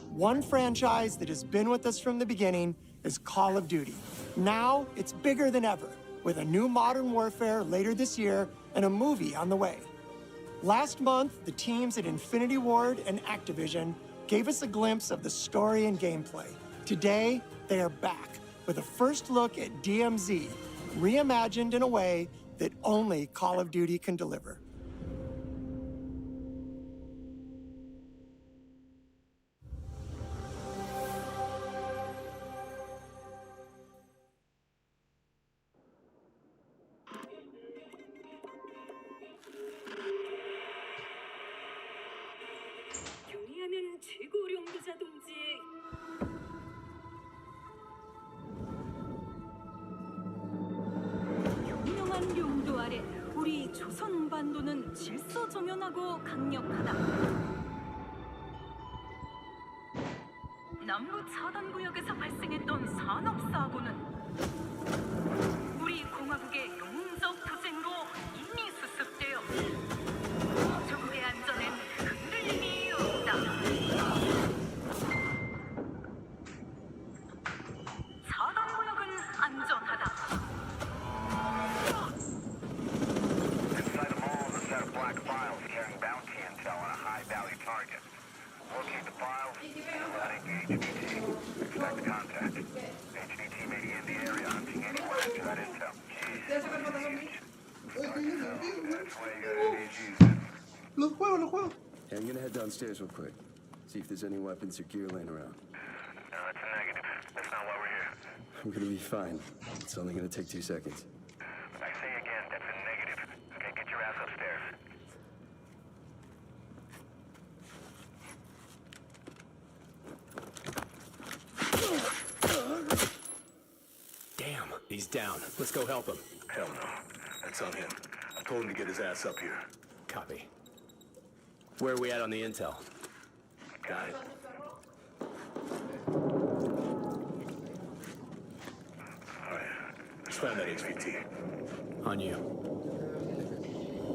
One franchise that has been with us from the beginning is Call of Duty. Now, it's bigger than ever, with a new Modern Warfare later this year and a movie on the way. Last month, the teams at Infinity Ward and Activision gave us a glimpse of the story and gameplay. Today, they are back with a first look at DMZ, reimagined in a way that only Call of Duty can deliver. 경의하면 최고령 부자 동지. 유명한 용도 아래 우리 조선 반도는 질서정연하고 강력하다. 남부 차단구역에서 발생했던 산업사고는 우리 공화국의 용접 투쟁으로 이미 수습되어 조국의 안전엔 흔들림이 없다. 차단구역은 안전하다. Inside the mall is a set of black files carrying bounty intel on a high-value target. Locate the files and eliminate the HVT. Expect contact. HVT may be in the area hunting anyone after that intel. That's why you gotta be Hey, I'm gonna head downstairs real quick. See if there's any weapons or gear laying around. No, that's a negative. That's not why we're here. I'm gonna be fine. It's only gonna take 2 seconds. I say again, that's a negative. Okay, get your ass upstairs. Damn, he's down. Let's go help him. Hell no. That's on him. I told him to get his ass up here. Copy. Where are we at on the intel? Got it. Alright. Just found that HVT. On you.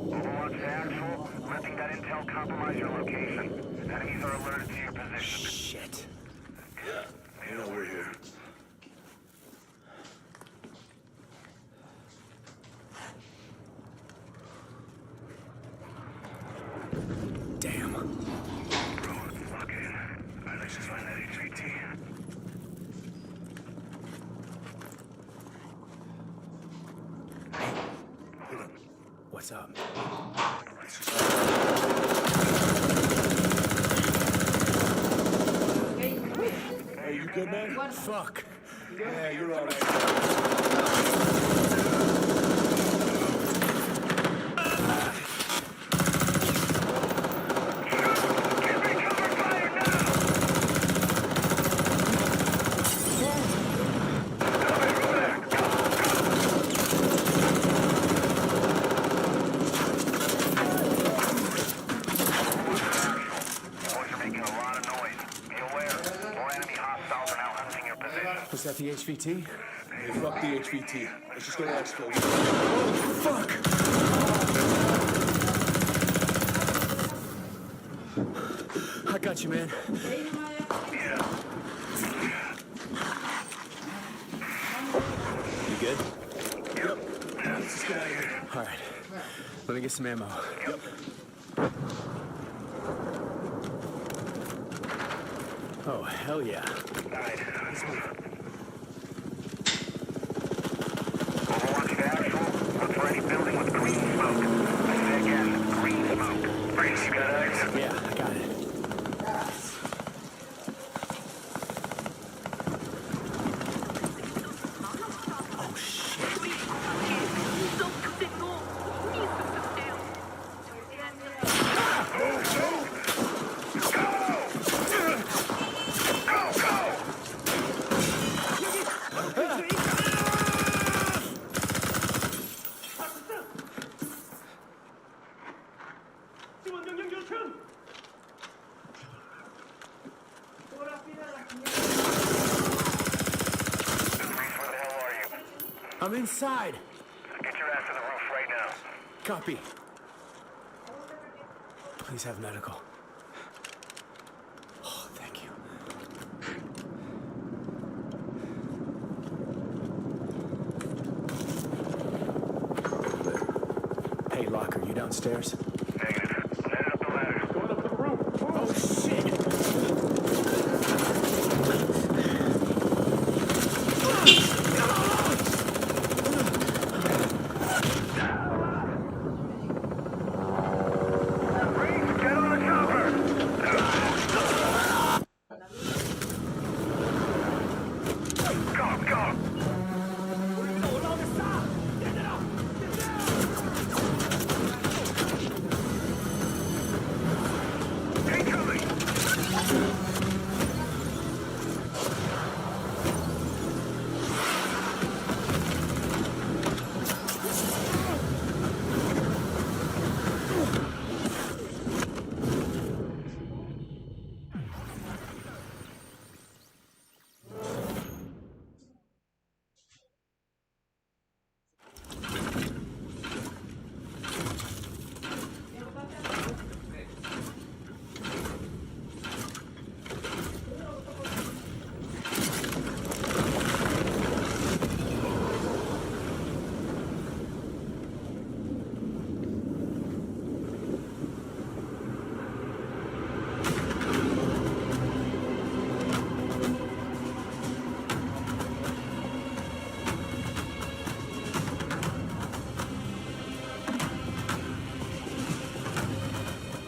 Overwatch to actual. Letting that intel compromise your location. Enemies are alerted to your position. Shit. You know we're here. Damn. Okay. Alright, let's just find that HVT. Hold up. What's up? Hey, you good, man? Fuck. Yeah, you're all right. Was that the HVT? Hey, fuck the HVT. Let's just go to exfil. Fuck! I got you, man. You good? Yep. Let's just get out of here. All right. Let me get some ammo. Yep. Oh, hell yeah. Alright, let's move. Overwatch to actual. Look for any building with green smoke. I say again, green smoke. Brace, you got eyes? Yeah, I got it. Oh, shit. I'm inside. Get your ass to the roof right now. Copy. Please have medical. Oh, thank you. Locker, you downstairs? Negative. Head up the ladder. Going up to the roof. Oh, shit! Get on the chopper! Go, go!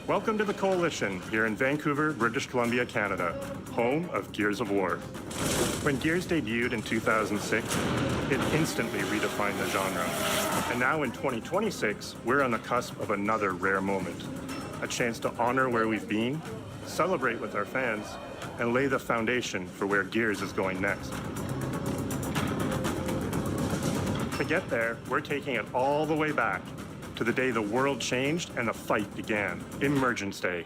Welcome to the Coalition here in Vancouver, British Columbia, Canada, home of Gears of War. When Gears debuted in 2006, it instantly redefined the genre. And now in 2026, we're on the cusp of another rare moment. A chance to honor where we've been, celebrate with our fans, and lay the foundation for where Gears is going next. To get there, we're taking it all the way back to the day the world changed and the fight began, Emergence Day.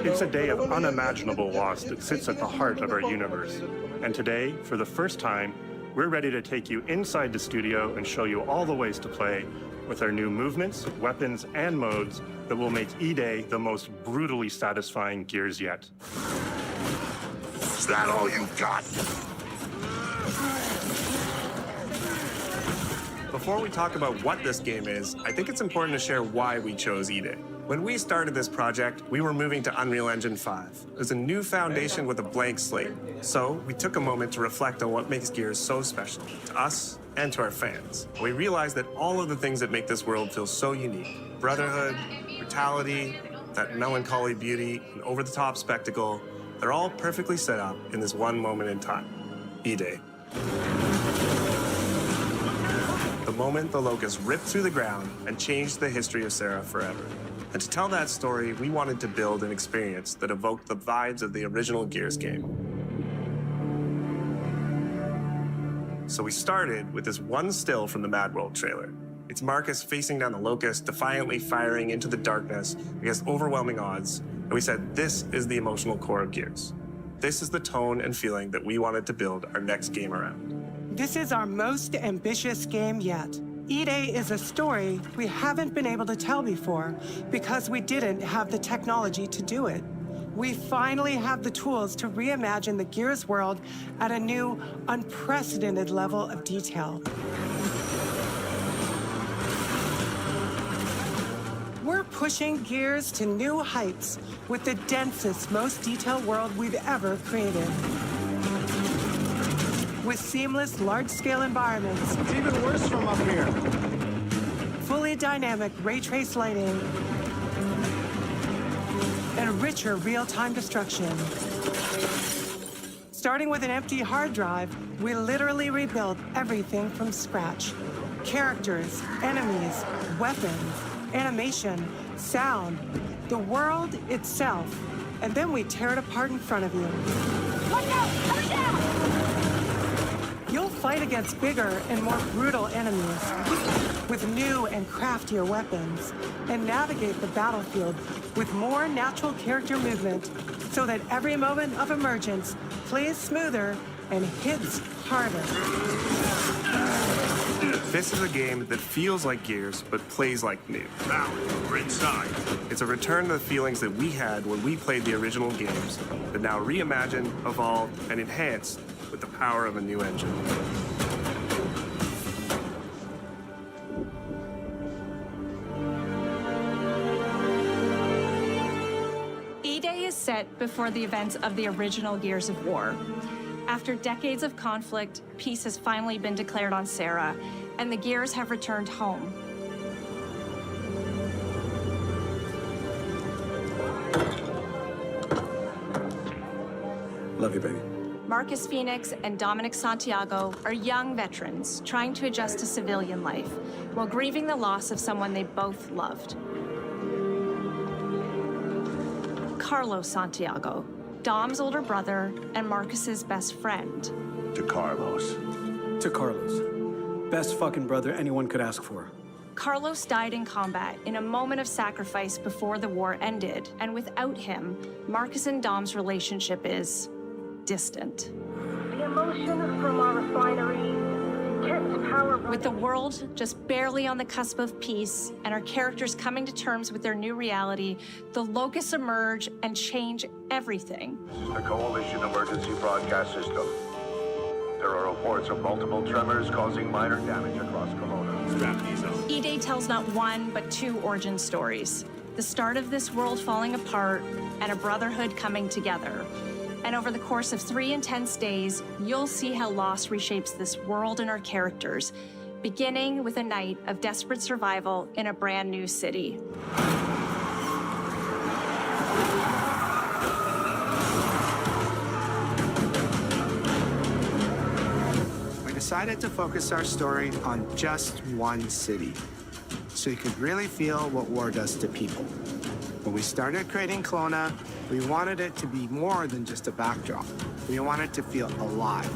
It's a day of unimaginable loss that sits at the heart of our universe. And today, for the first time, we're ready to take you inside the studio and show you all the ways to play with our new movements, weapons, and modes that will make E-Day the most brutally satisfying Gears yet. Is that all you got? Before we talk about what this game is, I think it's important to share why we chose E-Day. When we started this project, we were moving to Unreal Engine 5. It was a new foundation with a blank slate. So we took a moment to reflect on what makes Gears so special to us and to our fans. We realized that all of the things that make this world feel so unique, brotherhood, brutality, that melancholy beauty, and over-the-top spectacle, they're all perfectly set up in this one moment in time, E-Day. The moment the Locust ripped through the ground and changed the history of Seraph forever. And to tell that story, we wanted to build an experience that evoked the vibes of the original Gears game. So we started with this one still from the Mad World trailer. It's Marcus facing down the Locust, defiantly firing into the darkness against overwhelming odds, and we said this is the emotional core of Gears. This is the tone and feeling that we wanted to build our next game around. This is our most ambitious game yet. E-Day is a story we haven't been able to tell before because we didn't have the technology to do it. We finally have the tools to reimagine the Gears world at a new, unprecedented level of detail. We're pushing Gears to new heights with the densest, most detailed world we've ever created. With seamless, large-scale environments. It's even worse from up here. Fully dynamic ray-trace lighting. And richer real-time destruction. Starting with an empty hard drive, we literally rebuilt everything from scratch. Characters, enemies, weapons, animation, sound, the world itself. And then we tear it apart in front of you. Look out! Coming down! You'll fight against bigger and more brutal enemies with new and craftier weapons and navigate the battlefield with more natural character movement so that every moment of emergence plays smoother and hits harder. This is a game that feels like Gears, but plays like new. Now, we're inside. It's a return to the feelings that we had when we played the original games, but now reimagined, evolved, and enhanced with the power of a new engine. set before the events of the original Gears of War. After decades of conflict, peace has finally been declared on Serra, and the Gears have returned home. Love you, baby. Marcus Phoenix and Dominic Santiago are young veterans trying to adjust to civilian life while grieving the loss of someone they both loved. Carlos Santiago, Dom's older brother and Marcus's best friend. To Carlos. To Carlos. Best fucking brother anyone could ask for. Carlos died in combat in a moment of sacrifice before the war ended, and without him, Marcus and Dom's relationship is distant. The emotion from our refinery kept power. With the world just barely on the cusp of peace and our characters coming to terms with their new reality, the Locusts emerge and change everything. This is the Coalition Emergency Broadcast System. There are reports of multiple tremors causing minor damage across Kelowna. Strap these on. E-Day tells not one, but two origin stories. The start of this world falling apart and a brotherhood coming together. And over the course of 3 intense days, you'll see how loss reshapes this world and our characters, beginning with a night of desperate survival in a brand new city. We decided to focus our story on just one city, so you could really feel what war does to people. When we started creating Kelowna, we wanted it to be more than just a backdrop. We wanted to feel alive,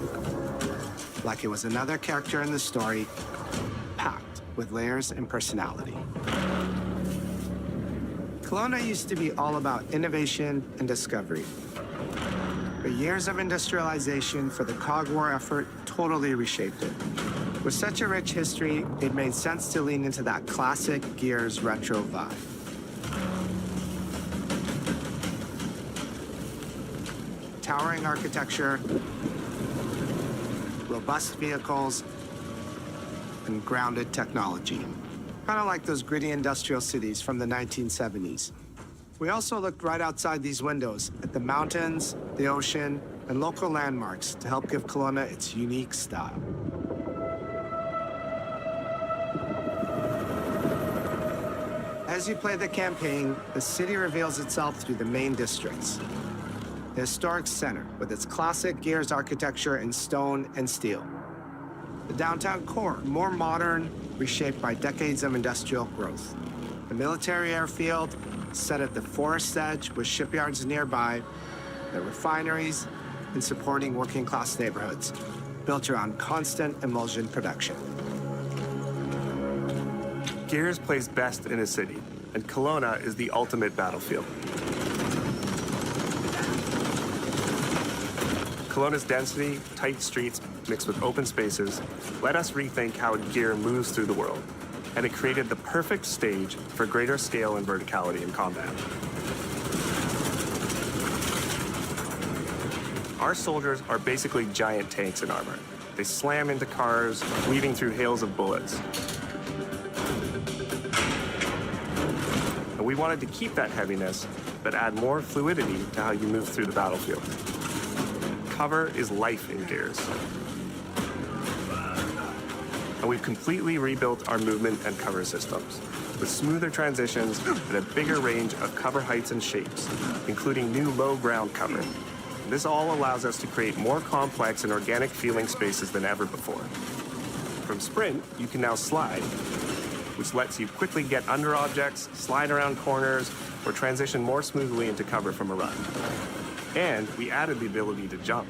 like it was another character in the story, packed with layers and personality. Kelowna used to be all about innovation and discovery. But years of industrialization for the Cog War effort totally reshaped it. With such a rich history, it made sense to lean into that classic Gears retro vibe. Towering architecture, robust vehicles, and grounded technology. Kind of like those gritty industrial cities from the 1970s. We also looked right outside these windows at the mountains, the ocean, and local landmarks to help give Kelowna its unique style. As you play the campaign, the city reveals itself through the main districts. The historic center, with its classic Gears architecture in stone and steel. The downtown core, more modern, reshaped by decades of industrial growth. The military airfield, set at the forest edge with shipyards nearby, the refineries, and supporting working-class neighborhoods, built around constant emulsion production. Gears plays best in a city, and Kelowna is the ultimate battlefield. Kelowna's density, tight streets, mixed with open spaces, let us rethink how a gear moves through the world, and it created the perfect stage for greater scale and verticality in combat. Our soldiers are basically giant tanks in armor. They slam into cars, weaving through hails of bullets. And we wanted to keep that heaviness, but add more fluidity to how you move through the battlefield. Cover is life in Gears. And we've completely rebuilt our movement and cover systems, with smoother transitions and a bigger range of cover heights and shapes, including new low ground cover. This all allows us to create more complex and organic feeling spaces than ever before. From sprint, you can now slide, which lets you quickly get under objects, slide around corners, or transition more smoothly into cover from a run. And we added the ability to jump,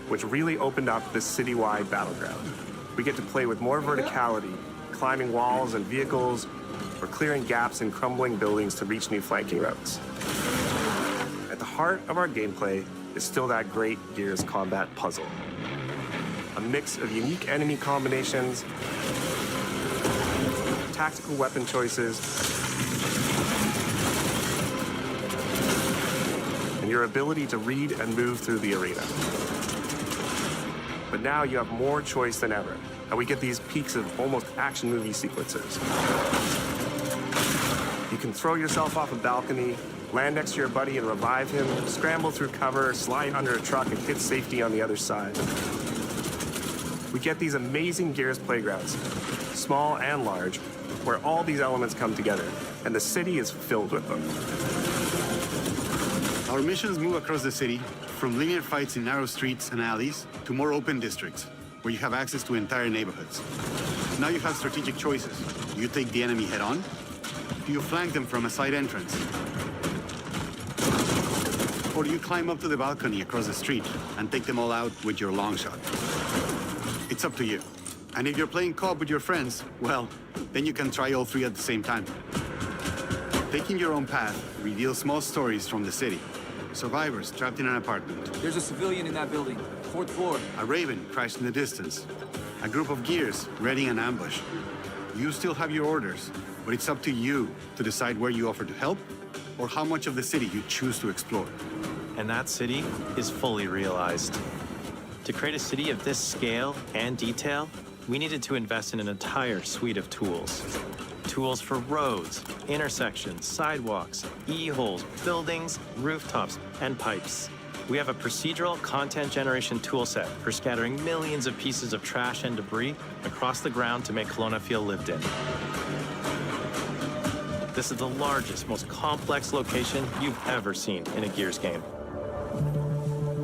which really opened up this citywide battleground. We get to play with more verticality, climbing walls and vehicles, or clearing gaps in crumbling buildings to reach new flanking routes. At the heart of our gameplay is still that great Gears combat puzzle. A mix of unique enemy combinations, tactical weapon choices, and your ability to read and move through the arena. But now you have more choice than ever, and we get these peaks of almost action movie sequences. You can throw yourself off a balcony, land next to your buddy and revive him, scramble through cover, slide under a truck, and hit safety on the other side. We get these amazing Gears playgrounds, small and large, where all these elements come together, and the city is filled with them. Our missions move across the city, from linear fights in narrow streets and alleys to more open districts, where you have access to entire neighborhoods. Now you have strategic choices. Do you take the enemy head-on? Do you flank them from a side entrance? Or do you climb up to the balcony across the street and take them all out with your long shot? It's up to you. And if you're playing co-op with your friends, well, then you can try all three at the same time. Taking your own path reveals small stories from the city. Survivors trapped in an apartment. There's a civilian in that building, 4th floor. A raven crashed in the distance. A group of Gears readying an ambush. You still have your orders, but it's up to you to decide where you offer to help or how much of the city you choose to explore. And that city is fully realized. To create a city of this scale and detail, we needed to invest in an entire suite of tools. Tools for roads, intersections, sidewalks, e-holes, buildings, rooftops, and pipes. We have a procedural content generation toolset for scattering millions of pieces of trash and debris across the ground to make Kelowna feel lived in. This is the largest, most complex location you've ever seen in a Gears game.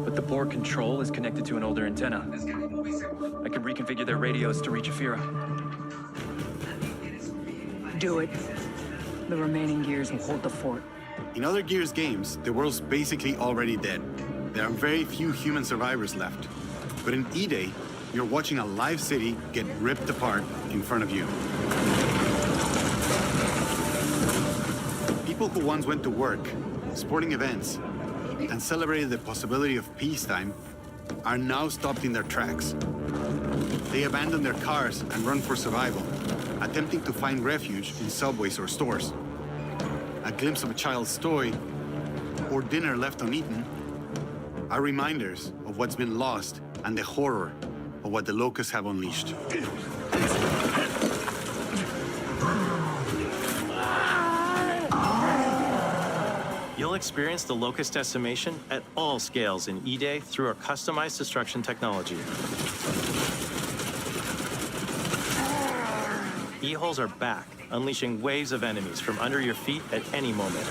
But the board control is connected to an older antenna. I can reconfigure their radios to reach Afira. Do it. The remaining Gears will hold the fort. In other Gears games, the world's basically already dead. There are very few human survivors left. But in E-Day, you're watching a live city get ripped apart in front of you. People who once went to work, sporting events, and celebrated the possibility of peacetime are now stopped in their tracks. They abandon their cars and run for survival, attempting to find refuge in subways or stores. A glimpse of a child's toy or dinner left uneaten are reminders of what's been lost and the horror of what the locusts have unleashed. You'll experience the locust decimation at all scales in E-Day through our customized destruction technology. E-holes are back, unleashing waves of enemies from under your feet at any moment.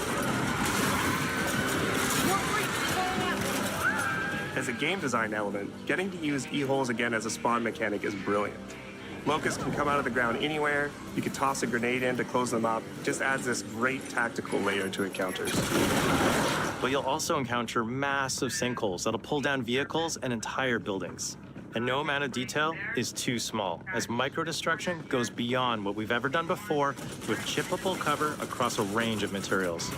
As a game design element, getting to use E-holes again as a spawn mechanic is brilliant. Locusts can come out of the ground anywhere, you can toss a grenade in to close them up, just adds this great tactical layer to encounters. But you'll also encounter massive sinkholes that'll pull down vehicles and entire buildings. And no amount of detail is too small, as micro-destruction goes beyond what we've ever done before with chippable cover across a range of materials.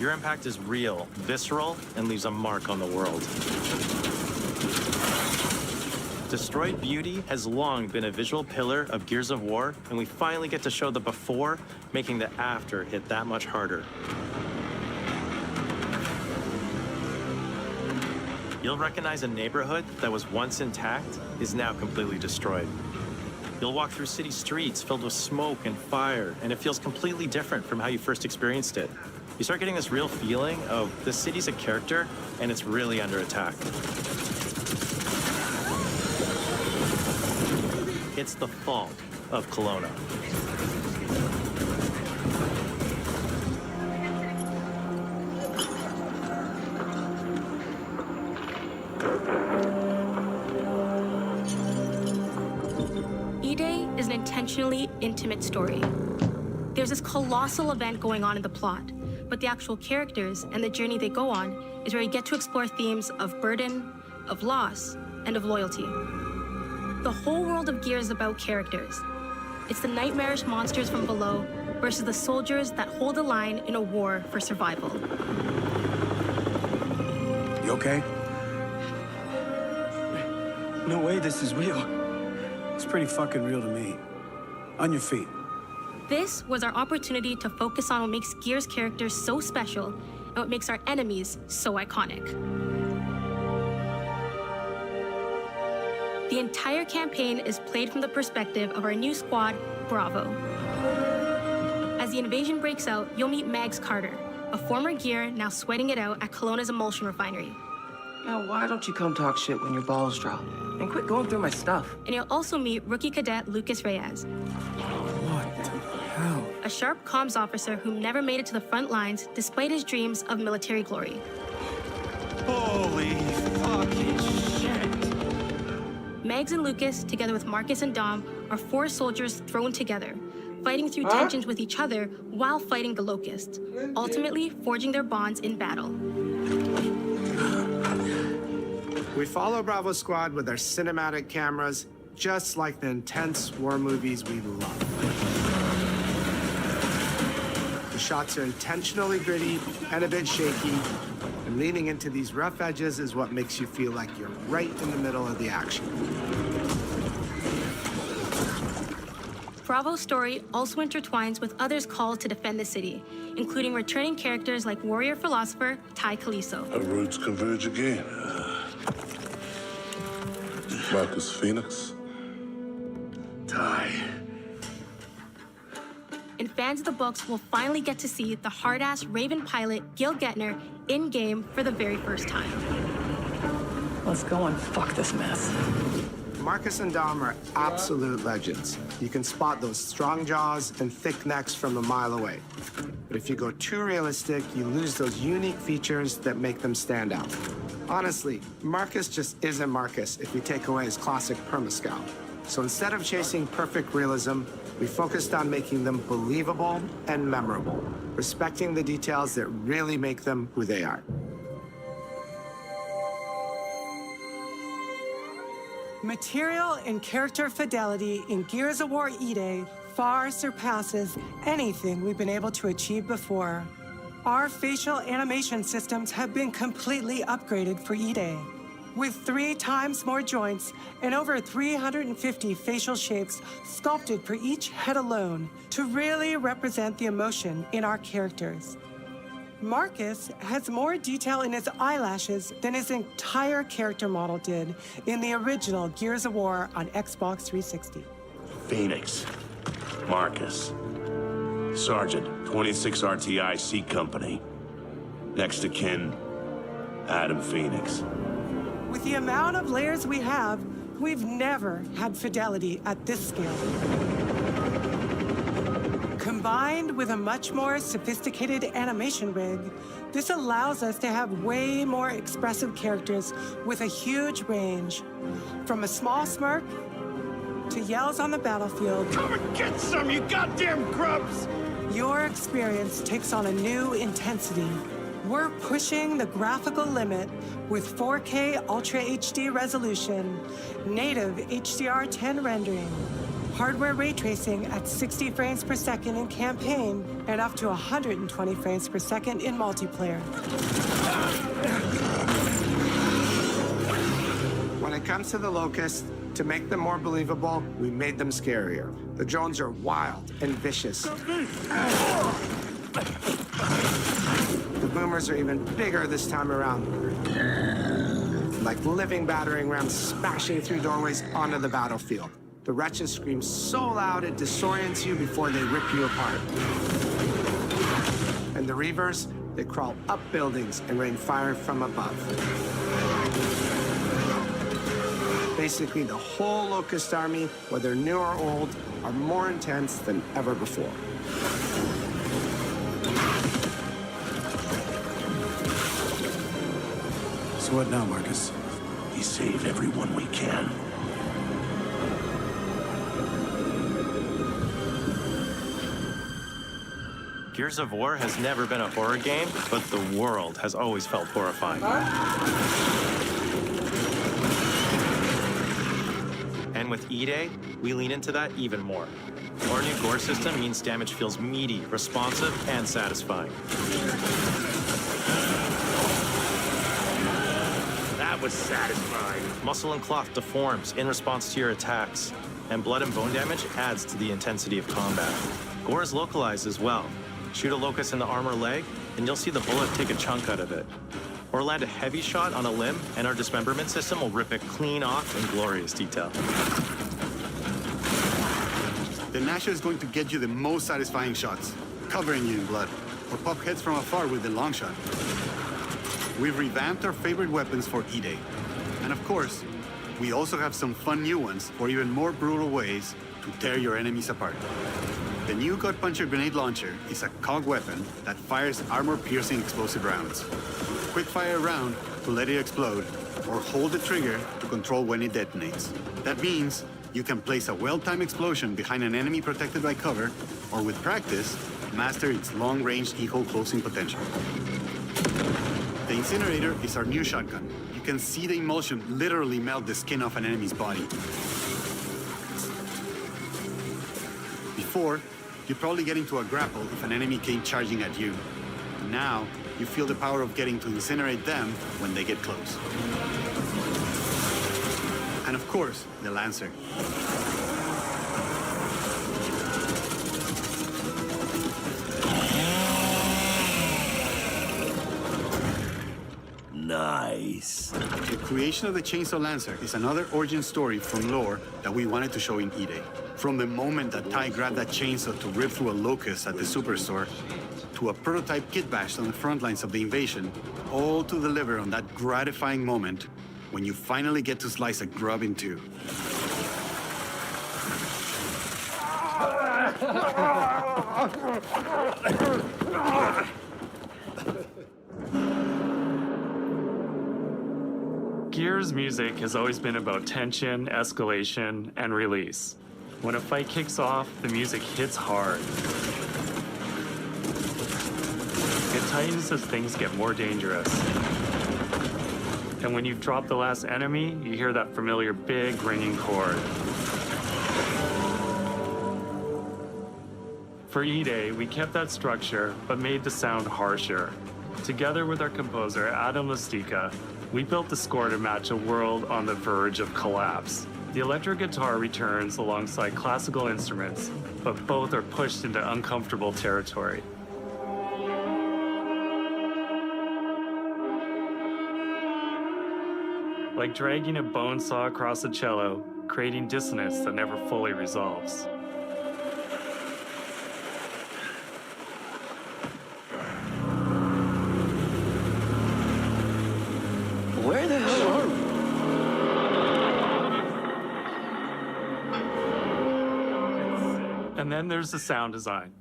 Your impact is real, visceral, and leaves a mark on the world. Destroyed Beauty has long been a visual pillar of Gears of War, and we finally get to show the before, making the after hit that much harder. You'll recognize a neighborhood that was once intact is now completely destroyed. You'll walk through city streets filled with smoke and fire, and it feels completely different from how you first experienced it. You start getting this real feeling of the city's a character, and it's really under attack. It's the fault of Kelowna. E-Day is an intentionally intimate story. There's this colossal event going on in the plot, but the actual characters and the journey they go on is where you get to explore themes of burden, of loss, and of loyalty. The whole world of Gears is about characters. It's the nightmarish monsters from below versus the soldiers that hold the line in a war for survival. You okay? No way this is real. It's pretty fucking real to me. On your feet. This was our opportunity to focus on what makes Gears characters so special and what makes our enemies so iconic. The entire campaign is played from the perspective of our new squad, Bravo. As the invasion breaks out, you'll meet Mags Carter, a former Gear now sweating it out at Kelowna's emulsion refinery. Now, why don't you come talk shit when your balls drop? And quit going through my stuff. And you'll also meet rookie cadet Lucas Reyes. What the hell? A sharp comms officer who never made it to the front lines despite his dreams of military glory. Holy fucking shit. Megs and Lucas, together with Marcus and Dom, are 4 soldiers thrown together, fighting through tensions with each other while fighting the Locust, ultimately forging their bonds in battle. We follow Bravo Squad with our cinematic cameras, just like the intense war movies we love. The shots are intentionally gritty and a bit shaky, and leaning into these rough edges is what makes you feel like you're right in the middle of the action. Bravo's story also intertwines with others called to defend the city, including returning characters like warrior philosopher Ty Caliso. Our roads converge again. Marcus Phoenix. Ty. And fans of the books will finally get to see the hard-ass Raven pilot Gil Gettner in-game for the very first time. Let's go and fuck this mess. Marcus and Dom are absolute legends. You can spot those strong jaws and thick necks from a mile away. But if you go too realistic, you lose those unique features that make them stand out. Honestly, Marcus just isn't Marcus if you take away his classic perma-scout. So instead of chasing perfect realism, we focused on making them believable and memorable, respecting the details that really make them who they are. Material and character fidelity in Gears of War E-Day far surpasses anything we've been able to achieve before. Our facial animation systems have been completely upgraded for E-Day, with 3 times more joints and over 350 facial shapes sculpted for each head alone to really represent the emotion in our characters. Marcus has more detail in his eyelashes than his entire character model did in the original Gears of War on Xbox 360. Phoenix. Marcus. Sergeant, 26 RTI C Company. Next to kin, Adam Phoenix. With the amount of layers we have, we've never had fidelity at this scale. Combined with a much more sophisticated animation rig, this allows us to have way more expressive characters with a huge range. From a small smirk to yells on the battlefield. Come and get some, you goddamn grubs! Your experience takes on a new intensity. We're pushing the graphical limit with 4K Ultra HD resolution, native HDR10 rendering, hardware ray tracing at 60 frames per second in campaign, and up to 120 frames per second in multiplayer. When it comes to the Locust, to make them more believable, we made them scarier. The drones are wild and vicious. The boomers are even bigger this time around. Like living battering rams smashing through doorways onto the battlefield. The wretches scream so loud it disorients you before they rip you apart. And the Reavers, they crawl up buildings and rain fire from above. Basically, the whole Locust army, whether new or old, are more intense than ever before. So what now, Marcus? We save everyone we can. Gears of War has never been a horror game, but the world has always felt horrifying. And with E-Day, we lean into that even more. Our new gore system means damage feels meaty, responsive, and satisfying. That was satisfying. Muscle and cloth deforms in response to your attacks, and blood and bone damage adds to the intensity of combat. Gore is localized as well. Shoot a Locust in the arm or leg, and you'll see the bullet take a chunk out of it. Or land a heavy shot on a limb, and our dismemberment system will rip it clean off in glorious detail. The Gnasher is going to get you the most satisfying shots, covering you in blood. or pop heads from afar with the long shot. We've revamped our favorite weapons for E-Day. And of course, we also have some fun new ones for even more brutal ways to tear your enemies apart. The new Gut Puncher grenade launcher is a COG weapon that fires armor-piercing explosive rounds. Quick fire a round to let it explode, or hold the trigger to control when it detonates. That means you can place a well-timed explosion behind an enemy protected by cover, or with practice, master its long-range eco closing potential. The incinerator is our new shotgun. You can see the emulsion literally melt the skin off an enemy's body. Before, you'd probably get into a grapple if an enemy came charging at you. Now, you feel the power of getting to incinerate them when they get close. And of course, the Lancer. Nice. The creation of the Chainsaw Lancer is another origin story from lore that we wanted to show in E-Day. From the moment that Ty grabbed that chainsaw to rip through a locust at the superstore, to a prototype kit bash on the front lines of the invasion, all to deliver on that gratifying moment when you finally get to slice a grub in two. Gears music has always been about tension, escalation, and release. When a fight kicks off, the music hits hard. It tightens as things get more dangerous. And when you've dropped the last enemy, you hear that familiar big ringing chord. For E-Day, we kept that structure, but made the sound harsher. Together with our composer, Adam Lastica, we built the score to match a world on the verge of collapse. The electric guitar returns alongside classical instruments, but both are pushed into uncomfortable territory. Like dragging a bone saw across a cello, creating dissonance that never fully resolves. Where the hell are we? And then there's the sound design.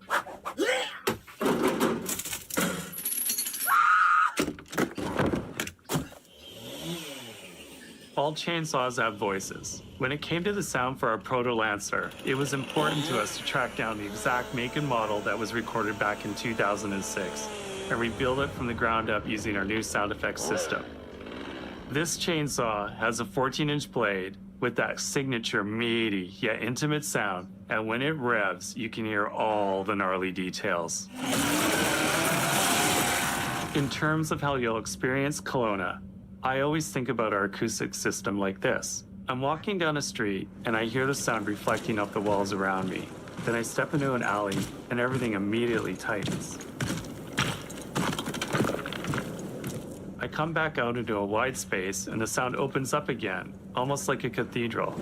All chainsaws have voices. When it came to the sound for our Proto Lancer, it was important to us to track down the exact make and model that was recorded back in 2006 and rebuild it from the ground up using our new sound effects system. This chainsaw has a 14-inch blade with that signature meaty yet intimate sound, and when it revs, you can hear all the gnarly details. In terms of how you'll experience Kelowna, I always think about our acoustic system like this. I'm walking down a street and I hear the sound reflecting off the walls around me. Then I step into an alley and everything immediately tightens. I come back out into a wide space and the sound opens up again, almost like a cathedral.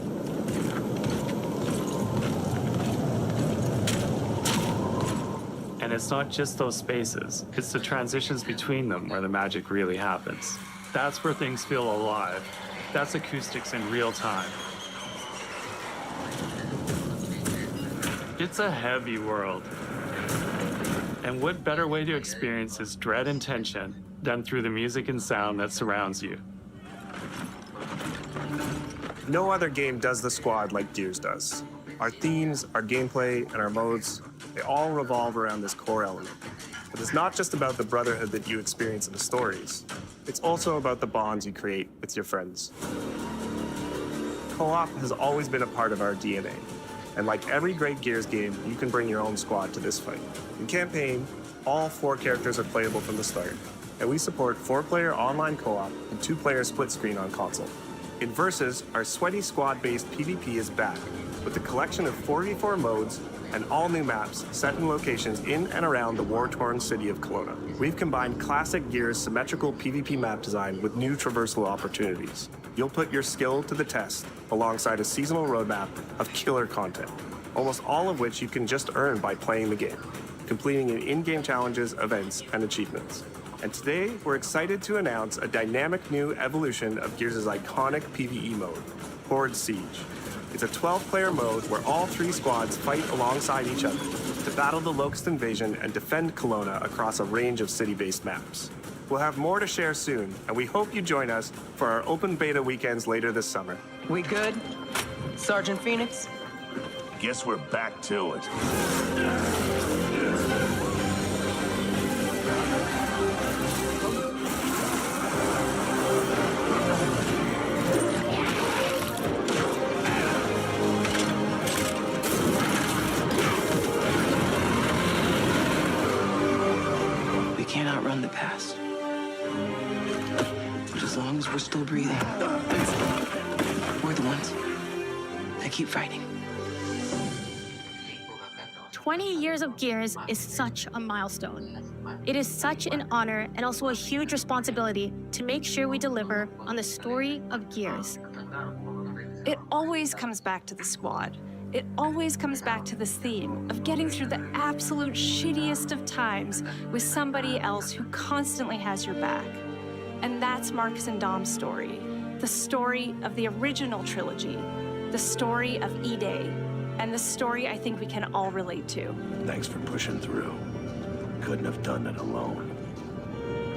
And it's not just those spaces, it's the transitions between them where the magic really happens. That's where things feel alive. That's acoustics in real time. It's a heavy world. And what better way to experience its dread and tension than through the music and sound that surrounds you? No other game does the squad like Gears does. Our themes, our gameplay, and our modes, they all revolve around this core element. But it's not just about the brotherhood that you experience in the stories. It's also about the bonds you create with your friends. Co-op has always been a part of our DNA. And like every great Gears game, you can bring your own squad to this fight. In campaign, all 4 characters are playable from the start. And we support 4-player online co-op and 2-player split screen on console. In Versus, our sweaty squad-based PvP is back, with a collection of 4v4 modes and all new maps set in locations in and around the war-torn city of Kelowna. We've combined classic Gears' symmetrical PvP map design with new traversal opportunities. You'll put your skill to the test alongside a seasonal roadmap of killer content, almost all of which you can just earn by playing the game. completing in-game challenges, events, and achievements. And today, we're excited to announce a dynamic new evolution of Gears' iconic PvE mode, Horde Siege. It's a 12-player mode where all 3 squads fight alongside each other to battle the Locust invasion and defend Kelowna across a range of city-based maps. We'll have more to share soon, and we hope you join us for our open beta weekends later this summer. We good? Sergeant Phoenix? Guess we're back to it. We can't outrun the past. But as long as we're still breathing, we're the ones that keep fighting. 20 years of Gears is such a milestone. It is such an honor and also a huge responsibility to make sure we deliver on the story of Gears. It always comes back to the squad. It always comes back to this theme of getting through the absolute shittiest of times with somebody else who constantly has your back. And that's Marcus and Dom's story. The story of the original trilogy. The story of E-Day. And the story I think we can all relate to. Thanks for pushing through. Couldn't have done it alone.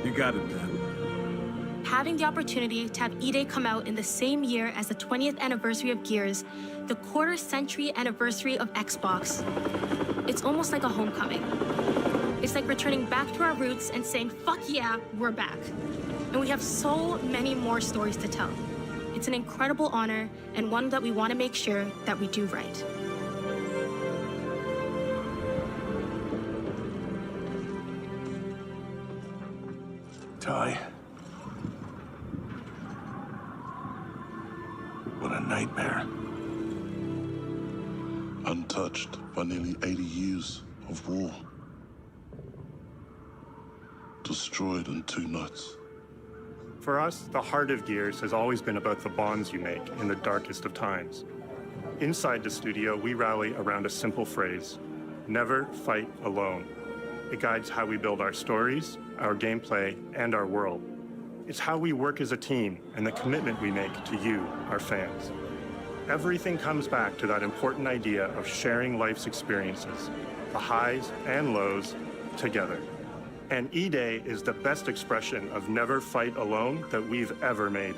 You got it, man. Having the opportunity to have E-Day come out in the same year as the 20th anniversary of Gears, the quarter-century anniversary of Xbox, it's almost like a homecoming. It's like returning back to our roots and saying, fuck yeah, we're back. And we have so many more stories to tell. It's an incredible honor and one that we want to make sure that we do right. Ty. What a nightmare. Untouched by nearly 80 years of war. Destroyed in 2 nights. For us, the heart of Gears has always been about the bonds you make in the darkest of times. Inside the studio, we rally around a simple phrase: never fight alone. It guides how we build our stories, our gameplay, and our world. It's how we work as a team and the commitment we make to you, our fans. Everything comes back to that important idea of sharing life's experiences, the highs and lows, together. And E-Day is the best expression of never fight alone that we've ever made.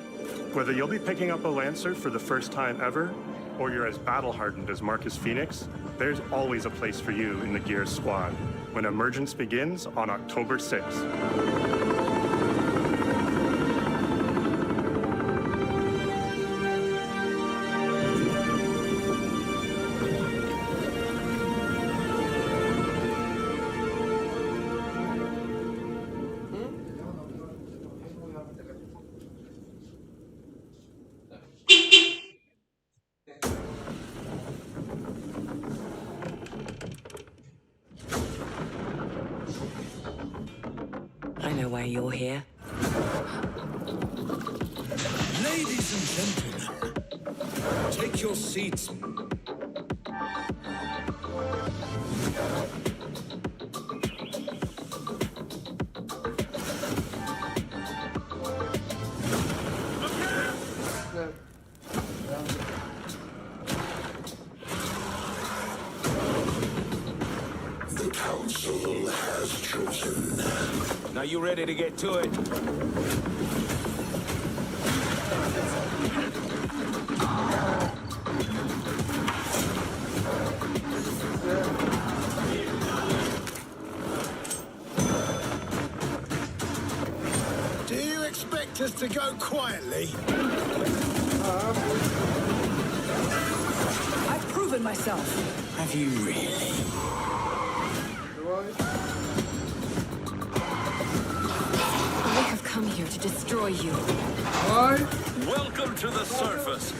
Whether you'll be picking up a Lancer for the first time ever, or you're as battle-hardened as Marcus Phoenix, there's always a place for you in the Gears squad when Emergence begins on October 6th. I know why you're here. Ladies and gentlemen, take your seats. The Council has chosen. Now you ready to get to it? Do you expect us to go quietly? I've proven myself. Have you really? I have come here to destroy you. Welcome to the surface.